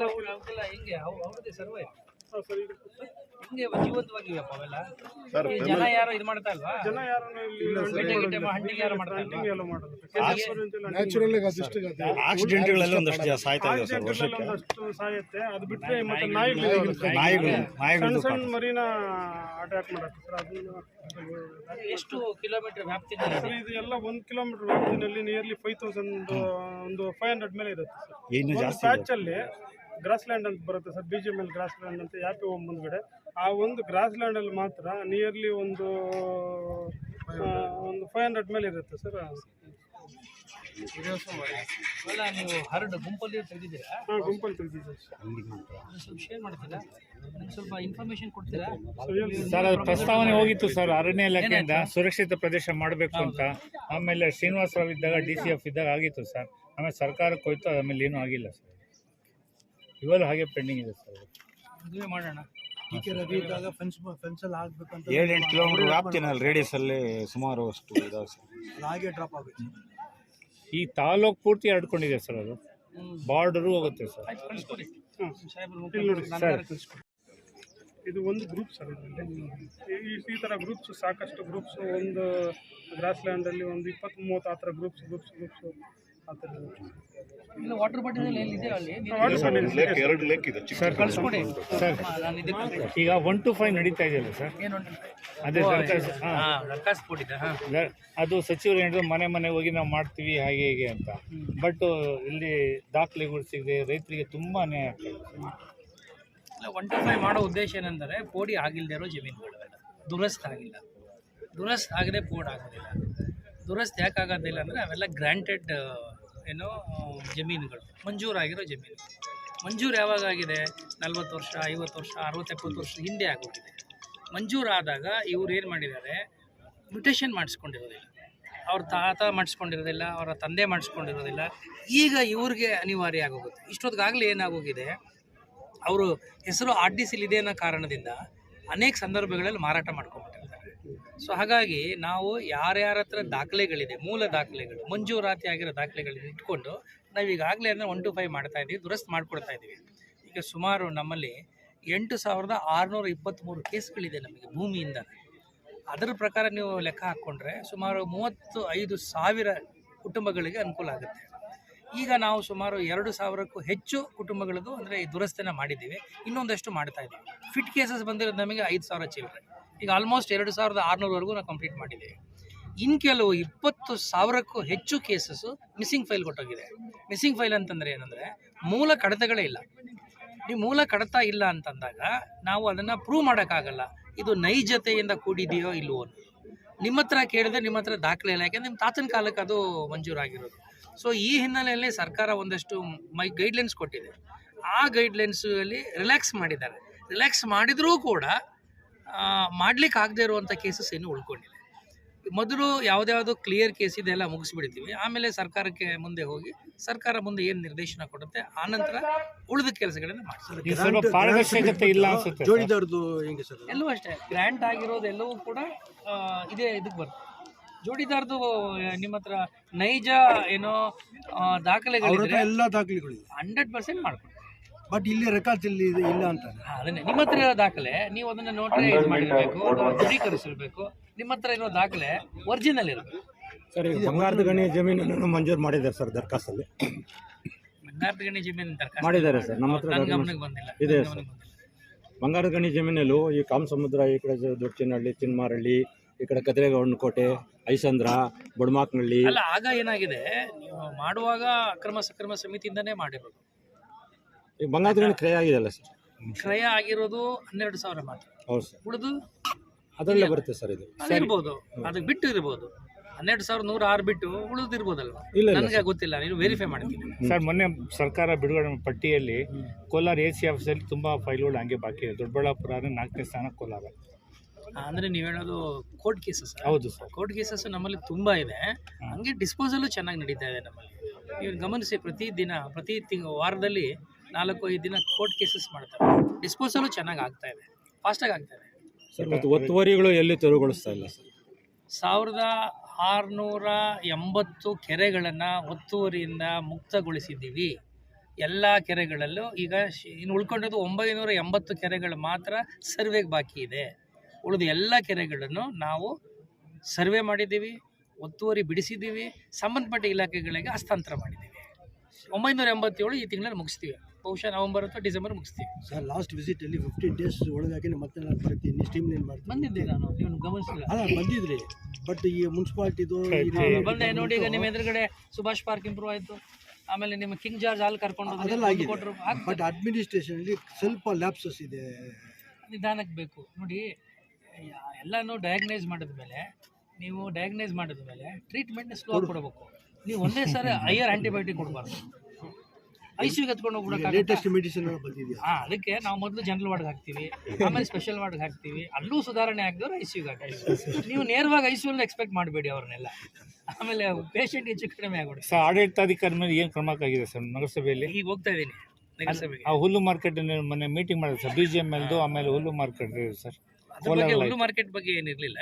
ಹೆಂಗೆ ಅವ್ರದ್ದೇ ಸರ್ವೇ ಸರ್ ಹಿಂಗೆ ಜೀವಂತವಾಗಿವೆಯಪ್ಪ ಅವೆಲ್ಲ. ಈ ಜನ ಯಾರು ಇದು ಮಾಡ್ತಾ ಇಲ್ವಾ? ಜನ ಯಾರನ್ನು ಬೇಟೆ ಗಿಟ್ಟೆ ಹಂಟಿಂಗ್ ಯಾರು ಮಾಡ್ತಾ ಇಲ್ವಾ? ಎಲ್ಲ ಮಾಡೋದು ನ್ಯಾಚುರಲ್ ಆಕ್ಸಿಡೆಂಟ್ಗಳಲ್ಲಿ ಒಂದಷ್ಟು ಸಾಯ್ತಾ ಇದೆ ಸರ್ ವರ್ಷಕ್ಕೆ. ಒಂದಷ್ಟು ಸಾಯುತ್ತೆ. ಅದು ಬಿಟ್ಟರೆ ಮತ್ತೆ ನಾಯಿಗಳು ಸಣ್ಣ ಸಣ್ಣ ಮರಿನ ಅಟ್ಯಾಕ್ ಮಾಡುತ್ತೆ ಸರ್. ಅದನ್ನ ಎಷ್ಟು ಕಿಲೋಮೀಟರ್ ವ್ಯಾಪ್ತಿನಲ್ಲಿ ಸರ್ ಇದು ಎಲ್ಲ 1 ಕಿಲೋಮೀಟರ್ ವ್ಯಾಪ್ತಿನಲ್ಲಿ ನಿಯರ್ಲಿ 5000 ಒಂದು 500 ಮೇಲೆ ಇರುತ್ತೆ ಸರ್. ಇನ್ನೂ ಒಂದು ಜಾಸ್ತಿ ಪ್ಯಾಚ್ ಅಲ್ಲಿ ಗ್ರಾಸ್ ಲ್ಯಾಂಡ್ ಅಂತ ಬರುತ್ತೆ ಸರ್, BGML ಗ್ರಾಸ್ ಲ್ಯಾಂಡ್ ಅಂತ ಯಾಪಿ ಹೋಗಿ ಮುಂದ್ಗಡೆ. ಆ ಒಂದು ಗ್ರಾಸ್ ಲ್ಯಾಂಡ್ ಅಲ್ಲಿ ಮಾತ್ರ ನಿಯರ್ಲಿ ಒಂದು 500 ಮೇಲೆ ಇರುತ್ತೆ ಸರ್. ಅಲ್ಲ, ನೀವು ಹರಡು ಗುಂಪಲ್ಲಿ ತೆಗೆದಿದ್ದೀರಾ? ಗುಂಪಲ್ಲಿ ತೆಗೆದಿದ್ದೀವಿ ಸರ್. ಸ್ವಲ್ಪ ಶೇರ್ ಮಾಡ್ತೀರಾ? ನನಗೆ ಸ್ವಲ್ಪ ಇನ್ಫಾರ್ಮೇಶನ್ ಕೊಡ್ತೀರಾ? ಸರ್ ಅದು ಪ್ರಸ್ತಾವನೆ ಹೋಗಿತ್ತು ಸರ್ ಅರಣ್ಯ ಇಲಾಖೆಯಿಂದ ಸುರಕ್ಷಿತ ಪ್ರದೇಶ ಮಾಡಬೇಕು ಅಂತ. ಆಮೇಲೆ ಶ್ರೀನಿವಾಸ ರಾವ್ ಇದ್ದಾಗ DCF ಇದ್ದಾಗ ಆಗಿತ್ತು ಸರ್. ಆಮೇಲೆ ಸರ್ಕಾರಕ್ಕೆ ಹೋಯ್ತು, ಆಮೇಲೆ ಏನೂ ಆಗಿಲ್ಲ ಸರ್. ಇವಾಗ ಹಾಗೆ ಪೆಂಡಿಂಗ್ ಇದೆ ಸರ್. ಮದುವೆ ಮಾಡೋಣ. 7-8 ಕಿಲೋಮೀಟರ್ ವ್ಯಾಪ್ತಿನಲ್ಲಿ ರೇಡಿಯಸ್ ಅಲ್ಲಿ ಸುಮಾರು ಅಷ್ಟು ಇದಾವೆ ಸರ್. ಈ ತಾಲೂಕು ಪೂರ್ತಿ ಹರಡ್ಕೊಂಡಿದೆ ಸರ್. ಅದು ಬಾರ್ಡರು ಹೋಗುತ್ತೆ ಸರ್. ಆಯ್ತು, ಕಳಿಸ್ಕೊಡಿ. ಇಲ್ಲಿ ನೋಡಿ ಸರ್ ಇದು ಒಂದು ಗ್ರೂಪ್ ಸರ್. ಇದರಲ್ಲಿ ಈ ಥರ ಗ್ರೂಪ್ಸ್ ಸಾಕಷ್ಟು ಗ್ರೂಪ್ಸ್ ಒಂದು ಗ್ರಾಸ್ ಲ್ಯಾಂಡಲ್ಲಿ ಒಂದು 20-30 ಆ ಥರ ಗ್ರೂಪ್ಸ್ ಆ ಥರ. ಇಲ್ಲ, ವಾಟರ್ ಬಾಟಲ್ ಎಲ್ಲಿದೆ ಅಲ್ಲಿ ಸರ್ ಕಳಿಸ್ಕೊಡಿ. ಸರ್ ನಾನು ಇದಕ್ಕೆ ಈಗ 1 to 5 ನಡೀತಾ ಇದೆಯಲ್ಲ ಸರ್. ಏನು ಅದೇ ದರಖಾಸ್ತು. ದರಖಾಸ್ತು ಕೊಟ್ಟಿದ್ದೆ. ಅದು ಸಚಿವರು ಹೇಳಿದ್ರು ಮನೆ ಹೋಗಿ ನಾವು ಮಾಡ್ತೀವಿ ಹಾಗೆ ಹೀಗೆ ಅಂತ. ಬಟ್ ಇಲ್ಲಿ ದಾಖಲೆಗಳು ಸಿಗದೆ ರೈತರಿಗೆ ತುಂಬಾ ಅನ್ಯಾಯ ಆಗ್ತದೆ. ಇಲ್ಲ, 1 to 5 ಮಾಡೋ ಉದ್ದೇಶ ಏನಂದರೆ ಪೋಡಿ ಆಗಿಲ್ಲದೆ ಇರೋ ಜಮೀನುಗಳು ದುರಸ್ತ್ ಆಗಿಲ್ಲ. ದುರಸ್ತ್ ಆಗದೆ ಪೋಡ್ ಆಗೋದಿಲ್ಲ. ದುರಸ್ತ್ ಯಾಕೆ ಆಗೋದಿಲ್ಲ ಅಂದರೆ ಅವೆಲ್ಲ ಗ್ರಾಂಟೆಡ್ ಜಮೀನುಗಳು, ಮಂಜೂರಾಗಿರೋ ಜಮೀನು. ಮಂಜೂರು ಯಾವಾಗ ಆಗಿದೆ? 40 ವರ್ಷ, 50 ವರ್ಷ, 60-70 ವರ್ಷ ಹಿಂದೆ ಆಗೋಗಿದೆ. ಮಂಜೂರಾದಾಗ ಇವ್ರು ಏನು ಮಾಡಿದ್ದಾರೆ, ಮ್ಯುಟೇಷನ್ ಮಾಡಿಸ್ಕೊಂಡಿರೋದಿಲ್ಲ, ಅವ್ರ ತಾತ ಮಾಡಿಸ್ಕೊಂಡಿರೋದಿಲ್ಲ, ಅವರ ತಂದೆ ಮಾಡಿಸ್ಕೊಂಡಿರೋದಿಲ್ಲ. ಈಗ ಇವ್ರಿಗೆ ಅನಿವಾರ್ಯ ಆಗೋಗುತ್ತೆ. ಇಷ್ಟೊತ್ತಿಗಾಗಲೇ ಏನಾಗೋಗಿದೆ, ಅವರು ಹೆಸರು RDCಲಿದೆ ಅನ್ನೋ ಕಾರಣದಿಂದ ಅನೇಕ ಸಂದರ್ಭಗಳಲ್ಲಿ ಮಾರಾಟ ಮಾಡ್ಕೊಂಡ್ಬಿಟ್ಟಿರ್ತಾರೆ. ಸೊ ಹಾಗಾಗಿ ನಾವು ಯಾರ್ಯಾರ ಹತ್ರ ದಾಖಲೆಗಳಿದೆ, ಮೂಲ ದಾಖಲೆಗಳು, ಮಂಜೂರಾತಿ ಆಗಿರೋ ದಾಖಲೆಗಳನ್ನ ಇಟ್ಕೊಂಡು ನಾವು ಈಗಾಗಲೇ ಅಂದರೆ 1 to 5 ಮಾಡ್ತಾ ಇದ್ದೀವಿ, ದುರಸ್ತು ಮಾಡಿಕೊಡ್ತಾ ಇದ್ದೀವಿ. ಈಗ ಸುಮಾರು ನಮ್ಮಲ್ಲಿ 8623 ಕೇಸ್ಗಳಿದೆ ನಮಗೆ ಭೂಮಿಯಿಂದ. ಅದರ ಪ್ರಕಾರ ನೀವು ಲೆಕ್ಕ ಹಾಕ್ಕೊಂಡ್ರೆ ಸುಮಾರು 35,000 ಕುಟುಂಬಗಳಿಗೆ ಅನುಕೂಲ ಆಗುತ್ತೆ. ಈಗ ನಾವು ಸುಮಾರು 2,000ಕ್ಕೂ ಹೆಚ್ಚು ಕುಟುಂಬಗಳದ್ದು ಅಂದರೆ ಈ ದುರಸ್ತನ ಮಾಡಿದ್ದೀವಿ. ಇನ್ನೊಂದಷ್ಟು ಮಾಡ್ತಾ ಇದ್ದೀವಿ. ಫಿಟ್ ಕೇಸಸ್ ಬಂದಿರೋದು ನಮಗೆ 5,000 ಚಿಲ್ಲರೆ. ಈಗ ಆಲ್ಮೋಸ್ಟ್ 2,600ವರೆಗೂ ನಾವು ಕಂಪ್ಲೀಟ್ ಮಾಡಿದ್ದೀವಿ. ಇನ್ನು ಕೆಲವು 20,000ಕ್ಕೂ ಹೆಚ್ಚು ಕೇಸಸ್ಸು ಮಿಸ್ಸಿಂಗ್ ಫೈಲ್ ಕೊಟ್ಟೋಗಿದೆ. ಮಿಸ್ಸಿಂಗ್ ಫೈಲ್ ಅಂತಂದರೆ ಏನಂದರೆ ಮೂಲ ಕಡತಗಳೇ ಇಲ್ಲ. ನೀವು ಮೂಲ ಕಡತ ಇಲ್ಲ ಅಂತಂದಾಗ ನಾವು ಅದನ್ನು ಪ್ರೂವ್ ಮಾಡೋಕ್ಕಾಗಲ್ಲ ಇದು ನೈಜತೆಯಿಂದ ಕೂಡಿದೆಯೋ ಇಲ್ಲವೋ ಅನ್ನೋದು. ನಿಮ್ಮ ಹತ್ರ ಕೇಳಿದ್ರೆ ನಿಮ್ಮ ಹತ್ರ ದಾಖಲೆ ಇಲ್ಲ, ಯಾಕೆಂದರೆ ನಿಮ್ಮ ತಾತನ ಕಾಲಕ್ಕೆ ಅದು ಮಂಜೂರಾಗಿರೋದು. ಸೊ ಈ ಹಿನ್ನೆಲೆಯಲ್ಲಿ ಸರ್ಕಾರ ಒಂದಷ್ಟು ಗೈಡ್ಲೈನ್ಸ್ ಕೊಟ್ಟಿದೆ. ಆ ಗೈಡ್ಲೈನ್ಸಲ್ಲಿ ರಿಲ್ಯಾಕ್ಸ್ ಮಾಡಿದ್ದಾರೆ. ರಿಲ್ಯಾಕ್ಸ್ ಮಾಡಿದರೂ ಕೂಡ ಮಾಡ್ಲಿಕ್ಕೆ ಆಗದೆ ಇರುವಂಥ ಕೇಸಸ್ ಏನು ಉಳ್ಕೊಂಡಿದೆ. ಮೊದಲು ಯಾವುದ್ಯಾವುದು ಕ್ಲಿಯರ್ ಕೇಸ್ ಇದೆಲ್ಲ ಮುಗಿಸ್ಬಿಡ್ತೀವಿ, ಆಮೇಲೆ ಸರ್ಕಾರಕ್ಕೆ ಮುಂದೆ ಹೋಗಿ ಸರ್ಕಾರ ಮುಂದೆ ಏನು ನಿರ್ದೇಶನ ಕೊಡುತ್ತೆ ಆನಂತರ ಉಳಿದ ಕೆಲಸಗಳನ್ನು ಮಾಡ್ತೀವಿ. ಸ್ವಲ್ಪ ಪಾರದರ್ಶಕತೆ ಇಲ್ಲ ಅನ್ಸುತ್ತೆ. ಜೋಡಿದಾರದು ಹೆಂಗೆ ಸರ್? ಎಲ್ಲವೂ ಅಷ್ಟೇ, ಗ್ರ್ಯಾಂಟ್ ಆಗಿರೋದು ಎಲ್ಲವೂ ಕೂಡ ಇದೇ ಇದಕ್ಕೆ ಬರುತ್ತೆ. ಜೋಡಿದಾರದು ನಿಮ್ಮ ಹತ್ರ ನೈಜ ಏನೋ ದಾಖಲೆಗಳಿದ್ರೆ ಎಲ್ಲ ದಾಖಲೆಗಳು 100% ಮಾಡ್ಕೊಂಡು. ಬಟ್ ಇಲ್ಲಿ ರೆಕಾರ್ಡ್ಸ್ ಇಲ್ಲಿ ಇಲ್ಲ ಅಂತ. ಅದನ್ನೇ ನಿಮ್ಮ ಹತ್ರ ಇರೋ ದಾಖಲೆ ನೀವು ಅದನ್ನ ನೋಟ್ರೈಸ್ ಮಾಡಿರ್ಬೇಕು, ದೃಢೀಕರಿಸಿರ್ಬೇಕು. ನಿಮ್ಮ ಹತ್ರ ಇರೋ ದಾಖಲೆ ಒರಿಜಿನಲ್ ಇರಬೇಕು. ಸರ್ ಈಗ ಬಂಗಾರದ ಗಣಿ ಜಮೀನನ್ನು ಮಂಜೂರು ಮಾಡಿದ್ದಾರೆ ಸರ್ ದರ್ಖಾಸ್ತಲ್ಲಿ. ಬಂಗಾರದ ಗಣಿ ಜಮೀನು ದರ್ಖಾಸ್ತು ಮಾಡಿದ್ದಾರೆ ಸರ್, ನಮ್ಮ ಹತ್ರ ನನ್ನ ಗಮನಕ್ಕೆ ಬಂದಿಲ್ಲ. ಇದೆ ಸರ್. ಬಂಗಾರದ ಗಣಿ ಜಮೀನಲ್ಲೂ ಈ ಕಾಮಸಮುದ್ರ, ಈ ಕಡೆ ದೊಡ್ಡಚಿನಹಳ್ಳಿ, ಚಿನ್ಮಾರಳ್ಳಿ, ಈ ಕಡೆ ಕದ್ರೇಗೌಡನಕೋಟೆ, ಐಸಂದ್ರ, ಬೊಡಮಾಕ್ನಹಳ್ಳಿ. ಅಲ್ಲ, ಆಗ ಏನಾಗಿದೆ, ನೀವು ಮಾಡುವಾಗ ಅಕ್ರಮ ಸಕ್ರಮ ಸಮಿತಿಯಿಂದನೇ ಮಾಡಿರೋದು. ಈ ಬಂಗಾರದ ಗಣಿ ಕ್ರಯ ಆಗಿದೆಯಲ್ಲ ಸರ್, ಕ್ರಯ ಆಗಿರೋದು 12,000 ಮಾತ್ರ. ಹೌದು ಸರ್, ಉಳಿದು ಅದರಲ್ಲೇ ಬರುತ್ತೆ ಸರ್. ಇದು ಇರ್ಬೋದು, ಅದಕ್ಕೆ ಬಿಟ್ಟು ಇರ್ಬೋದು. 12,106 ಬಿಟ್ಟು ಉಳಿದಿರ್ಬೋದಲ್ವಾ? ಇಲ್ಲ ನನಗೆ ಗೊತ್ತಿಲ್ಲ, ನೀನು ವೆರಿಫೈ ಮಾಡ್ತೀನಿ. ಸರ್ ಮೊನ್ನೆ ಸರ್ಕಾರ ಬಿಡುಗಡೆ ಪಟ್ಟಿಯಲ್ಲಿ ಕೋಲಾರ AC ಆಫೀಸಲ್ಲಿ ತುಂಬಾ ಫೈಲ್ಗಳು ಹಂಗೆ ಬಾಕಿ ಇದೆ. ದೊಡ್ಡಬಳ್ಳಾಪುರ 4ನೇ ಸ್ಥಾನ, ಕೋಲಾರ. ಅಂದ್ರೆ ನೀವು ಹೇಳೋದು ಕೋರ್ಟ್ ಕೇಸಸ್? ಹೌದು ಸರ್, ಕೋರ್ಟ್ ಕೇಸಸ್ ನಮ್ಮಲ್ಲಿ ತುಂಬಾ ಇದೆ. ಹಂಗೆ ಡಿಸ್ಪೋಸಲು ಚೆನ್ನಾಗಿ ನಡೀತಾ ಇದೆ ನಮ್ಮಲ್ಲಿ. ನೀವು ಗಮನಿಸಿ, ಪ್ರತಿ ವಾರದಲ್ಲಿ 4-5 ದಿನ ಕೋರ್ಟ್ ಕೇಸಸ್ ಮಾಡ್ತಾರೆ. ಡಿಸ್ಪೋಸಲು ಚೆನ್ನಾಗಿ ಆಗ್ತಾ ಇದೆ, ಫಾಸ್ಟಾಗಿ ಆಗ್ತಾ ಇದೆ ಸರ್. ಮತ್ತು ಒತ್ತುವರಿಗಳು ಎಲ್ಲಿ ತೆರವುಗೊಳಿಸ್ತಾ ಇಲ್ಲ ಸರ್. 1680 ಕೆರೆಗಳನ್ನು ಒತ್ತುವರಿಯಿಂದ ಮುಕ್ತಗೊಳಿಸಿದ್ದೀವಿ. ಎಲ್ಲ ಕೆರೆಗಳಲ್ಲೂ ಈಗ ಇನ್ನು ಉಳ್ಕೊಂಡಿದ್ದು 980 ಕೆರೆಗಳು ಮಾತ್ರ ಸರ್ವೆಗೆ ಬಾಕಿ ಇದೆ. ಉಳಿದ ಎಲ್ಲ ಕೆರೆಗಳನ್ನು ನಾವು ಸರ್ವೆ ಮಾಡಿದ್ದೀವಿ, ಒತ್ತುವರಿ ಬಿಡಿಸಿದ್ದೀವಿ, ಸಂಬಂಧಪಟ್ಟ ಇಲಾಖೆಗಳಿಗೆ ಹಸ್ತಾಂತರ ಮಾಡಿದ್ದೀವಿ. 987 ಈ ತಿಂಗಳಲ್ಲಿ ಮುಗಿಸ್ತೀವಿ, ಬಹುಶಃ ನವೆಂಬರ್ ಅಥವಾ ಡಿಸೆಂಬರ್ ಮುಗಿಸ್ತೀವಿ. ಸರ್ ಲಾಸ್ಟ್ ವಿಸಿಟ್ ಅಲ್ಲಿ 15 days ಒಳಗಾಗಿ ಮತ್ತೆ ನಾನು ಬರ್ತೀನಿ, ಸ್ಟೀಮ್ ಲೈನ್ ಮಾಡ್ತೀನಿ. ಬಂದಿದ್ದೆ ನಾನು, ನೀವು ಗಮನಿಸಿಲ್ಲ? ಅಲ್ಲ ಬಂದಿದ್ರಿ, ಬಟ್ ಈ ಮುನ್ಸಿಪಾಲಿಟಿದು ಬಂದೆ ನೋಡಿ. ಈಗ ನಿಮ್ಮ ಎದುರುಗಡೆ ಸುಭಾಷ್ ಪಾರ್ಕ್ ಇಂಪ್ರೂವ್ ಆಯಿತು, ಆಮೇಲೆ ನಿಮ್ಮ ಕಿಂಗ್ ಜಾರ್ಜ್ ಹಾಲ್ ಕರ್ಕೊಂಡು ಅದೆಲ್ಲ ಆಗಿದೆ. ಬಟ್ ಅಡ್ಮಿನಿಸ್ಟ್ರೇಷನ್ ಅಲ್ಲಿ ಸ್ವಲ್ಪ ಲ್ಯಾಪ್ಸಸ್ ಇದೆ. ನಿಧಾನಕ್ಕೆ ಬೇಕು ನೋಡಿ. ಎಲ್ಲನೂ ಡಯಾಗ್ನೈಸ್ ಮಾಡಿದ್ಮೇಲೆ ಟ್ರೀಟ್ಮೆಂಟ್ನ ಸ್ಲೋ ಆಗಿ ಕೊಡಬೇಕು. ನೀವು ಒಂದೇ ಸಾರಿ ಹೈಯರ್ ಆಂಟಿಬಯೋಟಿಕ್ ಕೊಡಬಾರ್ದು. ಐಸಿಯುಗೆ ಎತ್ಕೊಂಡು ಹೋಗ್ಬಿಡಕ್ಕೆ ಲೇಟೆಸ್ಟ್ ಮೆಡಿಸಿನ್ ಬಂದಿದೆಯಾ? ಅದಕ್ಕೆ ನಾವು ಮೊದಲು ಜನರಲ್ ವಾರ್ಡ್ಗೆ ಹಾಕ್ತೀವಿ, ಆಮೇಲೆ ಸ್ಪೆಷಲ್ ವಾರ್ಡ್ಗೆ ಹಾಕ್ತೀವಿ. ಅಲ್ಲೂ ಸುಧಾರಣೆ ಆಗಿದವರು ಐಸಿಯುಗೆ ಹಾಕ್ತೀವಿ. ನೀವು ನೇರವಾಗಿ ಐಸಿಯುಲ್ಲಿ ಎಕ್ಸ್ಪೆಕ್ಟ್ ಮಾಡಬೇಡಿ ಅವ್ರನ್ನೆಲ್ಲ. ಆಮೇಲೆ ಪೇಷಂಟ್ ಹೆಚ್ಚು ಕಡಿಮೆ ಆಗ್ಬಿಡಿ. ಸರ್ ಆಡಳಿತಾಧಿಕಾರಿ ಮೇಲೆ ಏನು ಕ್ರಮ ಆಗಿದೆ ಸರ್ ನಗರಸಭೆಯಲ್ಲಿ? ಈಗ ಹೋಗ್ತಾ ಇದ್ದೀನಿ ನಗರಸಭೆಗೆ. ಆ ಹುಲ್ಲು ಮಾರ್ಕೆಟ್ ಮೊನ್ನೆ ಮೀಟಿಂಗ್ ಮಾಡಿದ್ರು ಸರ್, BGMLದು, ಆಮೇಲೆ ಹುಲ್ಲು ಮಾರ್ಕೆಟ್ ಸರ್. ಅದ್ರ ಬಗ್ಗೆ ಹುಲ್ಲು ಮಾರ್ಕೆಟ್ ಬಗ್ಗೆ ಏನಿರಲಿಲ್ಲ,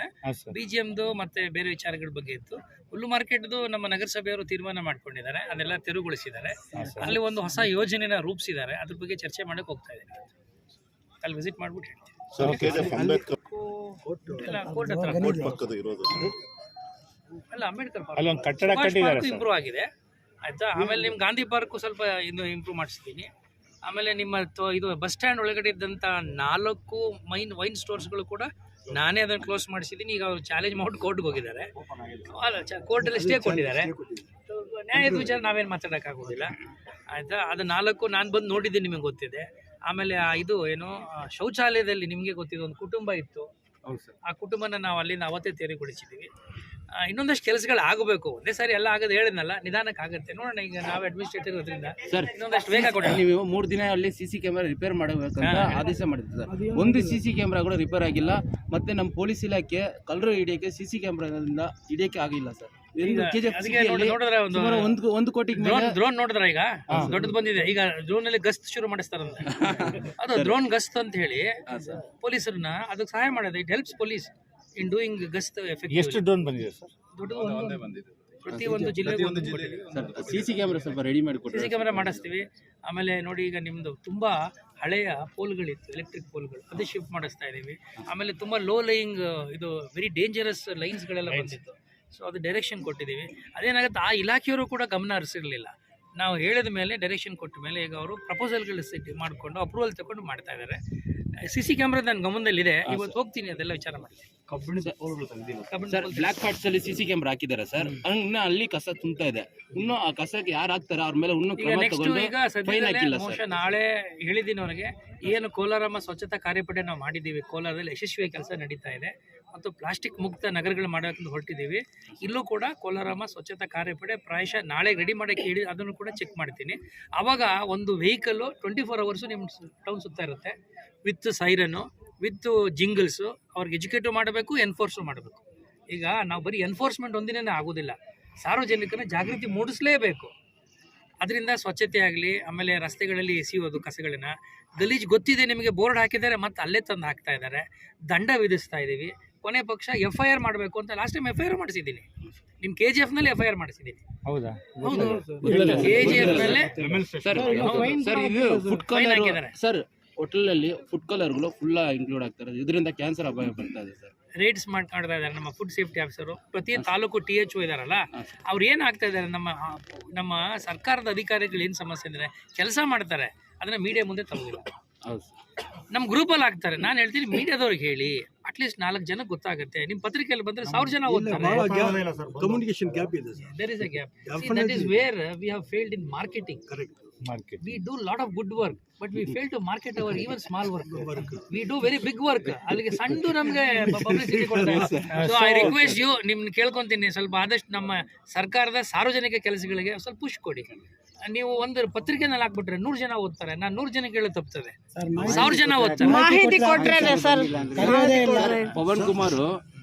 BGMದು ಮತ್ತೆ ಬೇರೆ ವಿಚಾರಗಳ ಬಗ್ಗೆ ಇತ್ತು. ಹುಲ್ಲು ಮಾರ್ಕೆಟ್ದು ನಮ್ಮ ನಗರಸಭೆಯವರು ತೀರ್ಮಾನ ಮಾಡ್ಕೊಂಡಿದ್ದಾರೆ, ಅದೆಲ್ಲ ತೆರವುಗೊಳಿಸಿದ್ದಾರೆ. ಅಲ್ಲಿ ಒಂದು ಹೊಸ ಯೋಜನೆನ ರೂಪಿಸಿದ್ದಾರೆ, ಅದ್ರ ಬಗ್ಗೆ ಚರ್ಚೆ ಮಾಡಕ್ಕೆ ಹೋಗ್ತಾ ಇದ್ದೀನಿ. ಅಲ್ಲಿ ವಿಸಿಟ್ ಮಾಡ್ಬಿಟ್ಟು ಹೇಳ್ತೀನಿ. ಕೋರ್ಟ್ ಹತ್ರ ಅಲ್ಲ, ಅಂಬೇಡ್ಕರ್ ಅಲ್ಲೊಂದು ಕಟ್ಟಡ ಪಾರ್ಕ್ ಇಂಪ್ರೂವ್ ಆಗಿದೆ ಆಯ್ತಾ. ಆಮೇಲೆ ನಿಮ್ಮ ಗಾಂಧಿ ಪಾರ್ಕ್ ಸ್ವಲ್ಪ ಇನ್ನು ಇಂಪ್ರೂವ್ ಮಾಡಿಸ್ತೀನಿ. ಆಮೇಲೆ ನಿಮ್ಮ ಇದು ಬಸ್ ಸ್ಟ್ಯಾಂಡ್ ಒಳಗಡೆ ಇದ್ದಂಥ 4 ವೈನ್ ಸ್ಟೋರ್ಸ್ಗಳು ಕೂಡ ನಾನೇ ಅದನ್ನು ಕ್ಲೋಸ್ ಮಾಡಿಸಿದ್ದೀನಿ. ಈಗ ಅವರು ಚಾಲೆಂಜ್ ಮಾಡಿ ಕೋರ್ಟ್ಗೆ ಹೋಗಿದ್ದಾರೆ. ಅಲ್ಲ, ಕೋರ್ಟಲ್ಲಿ ಸ್ಟೇ ಕೊಟ್ಟಿದ್ದಾರೆ. ನ್ಯಾಯದ ವಿಚಾರ ನಾವೇನು ಮಾತಾಡೋಕ್ಕಾಗೋದಿಲ್ಲ ಆಯಿತಾ. ಅದು 4 ನಾನು ಬಂದು ನೋಡಿದ್ದೀನಿ, ನಿಮಗೆ ಗೊತ್ತಿದೆ. ಆಮೇಲೆ ಇದು ಏನು ಶೌಚಾಲಯದಲ್ಲಿ ನಿಮಗೆ ಗೊತ್ತಿದೆ ಒಂದು ಕುಟುಂಬ ಇತ್ತು, ಆ ಕುಟುಂಬನ ನಾವು ಅಲ್ಲಿಂದ ಅವತ್ತೇ ತೆರವುಗೊಳಿಸಿದ್ದೀವಿ. ಇನ್ನೊಂದಷ್ಟು ಕೆಲಸಗಳು ಆಗಬೇಕು, ಒಂದೇ ಸಾರಿ ಎಲ್ಲ ಆಗೋದು ಹೇಳಿದ್ನಲ್ಲ, ನಿಧಾನಕ್ಕೆ ಆಗುತ್ತೆ. ನೋಡೋಣ, ಈಗ ನಾವು ಅಡ್ಮಿನಿಸ್ಟ್ರೇಟರ್ ಇರೋದ್ರಿಂದ ಇನ್ನೊಂದಷ್ಟು ಬೇಗ ಕೊಡಿ. ನೀವು 3 ದಿನ ಅಲ್ಲಿ CC ಕ್ಯಾಮೆರಾ ರಿಪೇರ್ ಮಾಡಬೇಕಂತ ಆದೇಶ ಮಾಡಿದ್ರು ಸರ್. ಒಂದು CC ಕ್ಯಾಮೆರಾ ಕೂಡ ರಿಪೇರ್ ಆಗಿಲ್ಲ. ಮತ್ತೆ ನಮ್ಮ ಪೊಲೀಸ್ ಇಲಾಖೆ ಕಳ್ಳರು ಹಿಡಿಯೋಕ್ಕೆ CC ಕ್ಯಾಮೆರಾದಿಂದ ಹಿಡಿಯೋಕ್ಕೆ ಆಗಿಲ್ಲ ಸರ್. ಒಂದು ಕೋಟಿ ಡ್ರೋನ್ ನೋಡಿದ್ರ ಈಗ ದೊಡ್ಡದು ಬಂದಿದೆ. ಈಗ ಡ್ರೋನ್ ಅಲ್ಲಿ ಗಸ್ತ್ ಶುರು ಮಾಡಿಸ್ತಾರಂತೆ. ಅದು ಡ್ರೋನ್ ಗಸ್ತ್ ಅಂತ ಹೇಳಿ ಪೊಲೀಸರನ್ನ ಅದಕ್ಕೆ ಸಹಾಯ ಮಾಡೋದು. It helps police in doing ಗಸ್ತ್ ಎಫೆಕ್ಟಿವ್. ಎಷ್ಟು ಡ್ರೋನ್ ಬಂದಿದೆ ಸರ್? ಪ್ರತಿಯೊಂದು ಜಿಲ್ಲೆಗೆ CC ಕ್ಯಾಮೆರಾ ಸ್ವಲ್ಪ ರೆಡಿ ಮಾಡಿ ಕೊಡಿ. CC ಕ್ಯಾಮೆರಾ ಮಾಡಿಸ್ತೀವಿ. ಆಮೇಲೆ ನೋಡಿ, ಈಗ ನಿಮ್ಮದು ತುಂಬ ಹಳೆಯ ಪೋಲ್ಗಳಿತ್ತು, ಎಲೆಕ್ಟ್ರಿಕ್ ಪೋಲ್ಗಳು, ಅದು ಶಿಫ್ಟ್ ಮಾಡಿಸ್ತಾ ಇದ್ದೀವಿ. ಆಮೇಲೆ ತುಂಬ ಲೋ ಲೈಯಿಂಗ್ ಇದು ವೆರಿ ಡೇಂಜರಸ್ ಲೈನ್ಸ್ಗಳೆಲ್ಲ ಬಂದಿತ್ತು, ಸೊ ಅದು ಡೈರೆಕ್ಷನ್ ಕೊಟ್ಟಿದ್ದೀವಿ. ಅದೇನಾಗುತ್ತೆ, ಆ ಇಲಾಖೆಯವರು ಕೂಡ ಗಮನ ಹರಿಸಿರಲಿಲ್ಲ. ನಾವು ಹೇಳಿದ ಮೇಲೆ ಡೈರೆಕ್ಷನ್ ಕೊಟ್ಟ ಮೇಲೆ ಈಗ ಅವರು ಪ್ರಪೋಸಲ್ಗಳು ಸೆಟ್ ಮಾಡಿಕೊಂಡು ಅಪ್ರೂವಲ್ ತಗೊಂಡು ಮಾಡ್ತಾ ಇದ್ದಾರೆ. CC ಕ್ಯಾಮ್ರಾ ನನ್ನ ಗಮನದಲ್ಲಿದೆ, ಇವತ್ತು ಹೋಗ್ತೀನಿ ಅದೆಲ್ಲ ವಿಚಾರ ಮಾಡ್ತೀನಿ. ಸರ್ ಬ್ಲಾಕ್ ಪಾರ್ಟ್ಸ್ ಅಲ್ಲಿ CC ಕ್ಯಾಮೆರಾ ಹಾಕಿದ್ದಾರೆ ಸರ್. ಇನ್ನು ಅಲ್ಲಿ ಕಸ ತುಂಬ್ತಾ ಇದೆ. ಇನ್ನು ಆ ಕಸಕ್ಕೆ ಯಾರು ಹಾಕ್ತಾರೆ ಅವ್ರ ಮೇಲೆ ಇನ್ನೂ ಕ್ರಮ ತಗೊಂಡು ಫೈನ್ ಹಾಕಿಲ್ಲ ಸರ್. ನಾಳೆ ಹೇಳಿದ್ದೀನಿ ಅವರಿಗೆ, ಏನು ಕೋಲಾರಮ್ಮ ಸ್ವಚ್ಛತಾ ಕಾರ್ಯಪಡೆ ನಾವು ಮಾಡಿದ್ದೀವಿ, ಕೋಲಾರದಲ್ಲಿ ಯಶಸ್ವಿ ಕೆಲಸ ನಡೀತಾ ಇದೆ ಮತ್ತು ಪ್ಲಾಸ್ಟಿಕ್ ಮುಕ್ತ ನಗರಗಳು ಮಾಡೋಕ್ಕೆ ಹೊರಟಿದ್ದೀವಿ. ಇಲ್ಲೂ ಕೂಡ ಕೋಲಾರಮ್ಮ ಸ್ವಚ್ಛತಾ ಕಾರ್ಯಪಡೆ ಪ್ರಾಯಶಃ ನಾಳೆ ರೆಡಿ ಮಾಡೋಕ್ಕೆ ಹೇಳಿ ಅದನ್ನು ಕೂಡ ಚೆಕ್ ಮಾಡ್ತೀನಿ. ಆವಾಗ ಒಂದು ವೆಹಿಕಲ್ಲು 24 hours ನಿಮ್ಮ ಟೌನ್ ಸುತ್ತಾ ಇರುತ್ತೆ, ವಿತ್ ಸೈರನ್ನು, ವಿತ್ ಜಿಂಗಲ್ಸು. ಅವ್ರಿಗೆ ಎಜುಕೇಟು ಮಾಡಬೇಕು, ಎನ್ಫೋರ್ಸು ಮಾಡಬೇಕು. ಈಗ ನಾವು ಬರೀ ಎನ್ಫೋರ್ಸ್ಮೆಂಟ್ ಒಂದಿನೇ ಆಗೋದಿಲ್ಲ, ಸಾರ್ವಜನಿಕನ ಜಾಗೃತಿ ಮೂಡಿಸಲೇಬೇಕು. ಅದರಿಂದ ಸ್ವಚ್ಛತೆ ಆಗಲಿ, ಆಮೇಲೆ ರಸ್ತೆಗಳಲ್ಲಿ ಎಸೆಯೋದು ಕಸಗಳನ್ನ, ಗಲೀಜು ಗೊತ್ತಿದೆ ನಿಮಗೆ, ಬೋರ್ಡ್ ಹಾಕಿದ್ದಾರೆ ಮತ್ತು ಅಲ್ಲೇ ತಂದು ಹಾಕ್ತಾ ಇದ್ದಾರೆ, ದಂಡ ವಿಧಿಸ್ತಾ ಇದ್ದೀವಿ. ಕೊನೆ ಪಕ್ಷ FIR ಮಾಡಬೇಕು ಅಂತ ಲಾಸ್ಟ್ ಟೈಮ್ FIR ಮಾಡಿಸಿದ್ದೀನಿ. ನಿಮ್ಮ KGF ನಲ್ಲಿ FIR ಮಾಡಿಸಿದ್ದೀನಿ. ಹೌದಾ? ಹೌದು, KGF ನಲ್ಲೇ ಸರ್ ಹೋಟೆಲಲ್ಲಿ ಫುಡ್ ಕಲರ್ಗಳು ಫುಲ್ ಇನ್ಕ್ಲೂಡ್ ಆಗ್ತಾರೆ. ಇದರಿಂದ ಕ್ಯಾನ್ಸರ್ ಅಪಾಯ ಬರ್ತಾ ಇದೆ ಸರ್. ರೇಡ್ಸ್ ಮಾಡ್ತಾ ಇದ್ದಾರೆ ನಮ್ಮ ಫುಡ್ ಸೇಫ್ಟಿ ಆಫೀಸರು. ಪ್ರತಿ ತಾಲೂಕು THO ಇದಾರಲ್ಲ, ಅವ್ರು ಏನು ಆಗ್ತಾ ಇದ್ದಾರೆ, ನಮ್ಮ ಸರ್ಕಾರದ ಅಧಿಕಾರಿಗಳು ಏನು ಸಮಸ್ಯೆ ಅಂದರೆ ಕೆಲಸ ಮಾಡ್ತಾರೆ, ಅದನ್ನ ಮೀಡಿಯಾ ಮುಂದೆ ತಗೋದಿಲ್ಲ. ನಮ್ಮ ಗ್ರೂಪಲ್ಲಿ ಆಗ್ತಾರೆ. ನಾನು ಹೇಳ್ತೀನಿ, ಮೀಡಿಯಾದವ್ರಿಗೆ ಹೇಳಿ, ಅಟ್ಲೀಸ್ಟ್ 4 ಜನಕ್ಕೆ ಗೊತ್ತಾಗುತ್ತೆ. ನಿಮ್ಮ ಪತ್ರಿಕೆಯಲ್ಲಿ ಬಂದರೆ 1000 ಜನ ಓದ್ತಾರೆ. ಕಮ್ಯುನಿಕೇಶನ್ ಗ್ಯಾಪ್ ಇದೆ sir. There is a gap. See, that is where we have failed in marketing. Correct. We do lot of good work, but we fail to market our even small work. We do very big work. ಅಲ್ಲಿಗೆ ಸಣ್ಣದು ನಮಗೆ ಪಬ್ಲಿಸಿಟಿ ಕೊಡ್ತಾ ಇಲ್ಲ. ಸೊ ಐ ರಿಕ್ವೆಸ್ಟ್ ಯು, ನಿಮ್ನ ಕೇಳ್ಕೊಂತೀನಿ, ಸ್ವಲ್ಪ ಆದಷ್ಟು ನಮ್ಮ ಸರ್ಕಾರದ ಸಾರ್ವಜನಿಕ ಕೆಲಸಗಳಿಗೆ ಸ್ವಲ್ಪ ಪುಷ್ ಕೊಡಿ. ನೀವು ಒಂದು ಪತ್ರಿಕೆನಲ್ಲಿ ಹಾಕ್ಬಿಟ್ರೆ 100 ಜನ ಓದ್ತಾರೆ. ನಾನು 100 ಜನ ಕೇಳೋ ತಪ್ತದೆ, 1000 ಜನ ಓದ್ತಾರೆ. ಪವನ್ ಕುಮಾರ್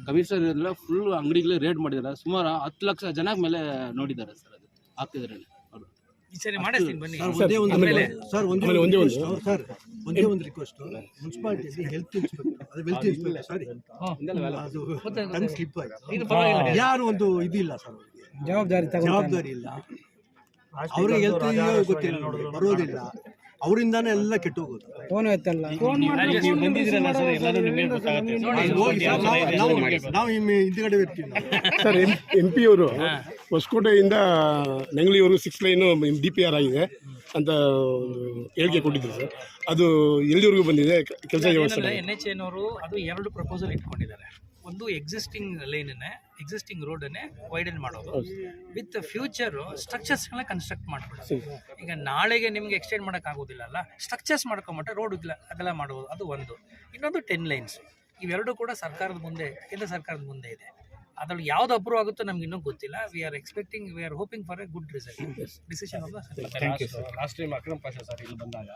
ಕಮಿಷನರ್ ಇರೋದ್ರಲ್ಲ, ಫುಲ್ ಅಂಗಡಿಗಳೇ ರೇಡ್ ಮಾಡಿದ್ದಾರೆ. ಸುಮಾರು 10 ಲಕ್ಷ ಜನ ಮೇಲೆ ನೋಡಿದ್ದಾರೆ ಸರ್. ಅದು ಹಾಕಿದ್ರೆ ಈ ಸರಿ ಮಾಡಿಸ್ತೀನಿ ಬನ್ನಿ. ಒಂದೇ ಒಂದು ರಿಕ್ವೆಸ್ಟ್, ಮುನ್ಸಿಪಾಲಿಟಿಯಲ್ಲಿ ಹೆಲ್ತ್ ಇನ್ಸ್ಪೆಕ್ಟರ್ ಸಾರಿ ಅದು ಸ್ಲಿಪ್ ಆಯ್ತು. ಯಾರು ಒಂದು ಇದಿಲ್ಲ ಸರ್, ಜವಾಬ್ದಾರಿ ಇಲ್ಲ. ಅವ್ರಿಗೆ ಹೆಲ್ತ್ ಗೊತ್ತಿಲ್ಲ ನೋಡಿ, ಬರೋದಿಲ್ಲ, ಅವರಿಂದಾನೇ ಎಲ್ಲ ಕೆಟ್ಟು ಹೋಗೋದು. ನಾವು ಹಿಂದ್ಗಡೆ ಇರ್ತೀವಿ. ಸರ್ MP ಅವರು ಹೊಸಕೋಟೆಯಿಂದ ನಂಗ್ಲಿವರೆಗೂ 6 ಲೈನು DPR ಆಗಿದೆ ಅಂತ ಹೇಳಿಕೆ ಕೊಟ್ಟಿದ್ರು ಸರ್. ಅದು ಎಲ್ಲಿವರೆಗೂ ಬಂದಿದೆ ಕೆಲಸ ವ್ಯವಸ್ಥೆ? NHAI ಅವರು ಅದು 2 ಪ್ರಪೋಸಲ್ ಇಟ್ಕೊಂಡಿದ್ದಾರೆ. ಒಂದು ಎಕ್ಸಿಸ್ಟಿಂಗ್ ರೋಡನ್ನೇ ವೈಡನ್ ಮಾಡೋದು, ವಿತ್ ಫ್ಯೂಚರ್ ಸ್ಟ್ರಕ್ಚರ್ಸ್ಗಳನ್ನ ಕನ್ಸ್ಟ್ರಕ್ಟ್ ಮಾಡ್ಬಿಡೋದು. ಈಗ ನಾಳೆಗೆ ನಿಮ್ಗೆ ಎಕ್ಸ್ಟೆಂಡ್ ಮಾಡೋಕ್ಕಾಗೋದಿಲ್ಲ ಅಲ್ಲ, ಸ್ಟ್ರಕ್ಚರ್ಸ್ ಮಾಡ್ಕೊಂಬಿಟ್ರೆ ರೋಡ್ ಅಗಲ ಮಾಡೋದು, ಅದು ಒಂದು. ಇನ್ನೊಂದು 10 ಲೈನ್ಸ್. ಇವೆರಡು ಕೂಡ ಸರ್ಕಾರದ ಮುಂದೆ, ಕೇಂದ್ರ ಸರ್ಕಾರದ ಮುಂದೆ ಇದೆ. ಅದ್ರಲ್ಲಿ ಯಾವ್ದು ಅಪ್ರೂವ್ ಆಗುತ್ತೋ ನಮ್ಗೆ ಇನ್ನೂ ಗೊತ್ತಿಲ್ಲ. We are hoping for A good result decision of last time Akram Pasha sir ಇಲ್ಲಿ ಬಂದಾಗ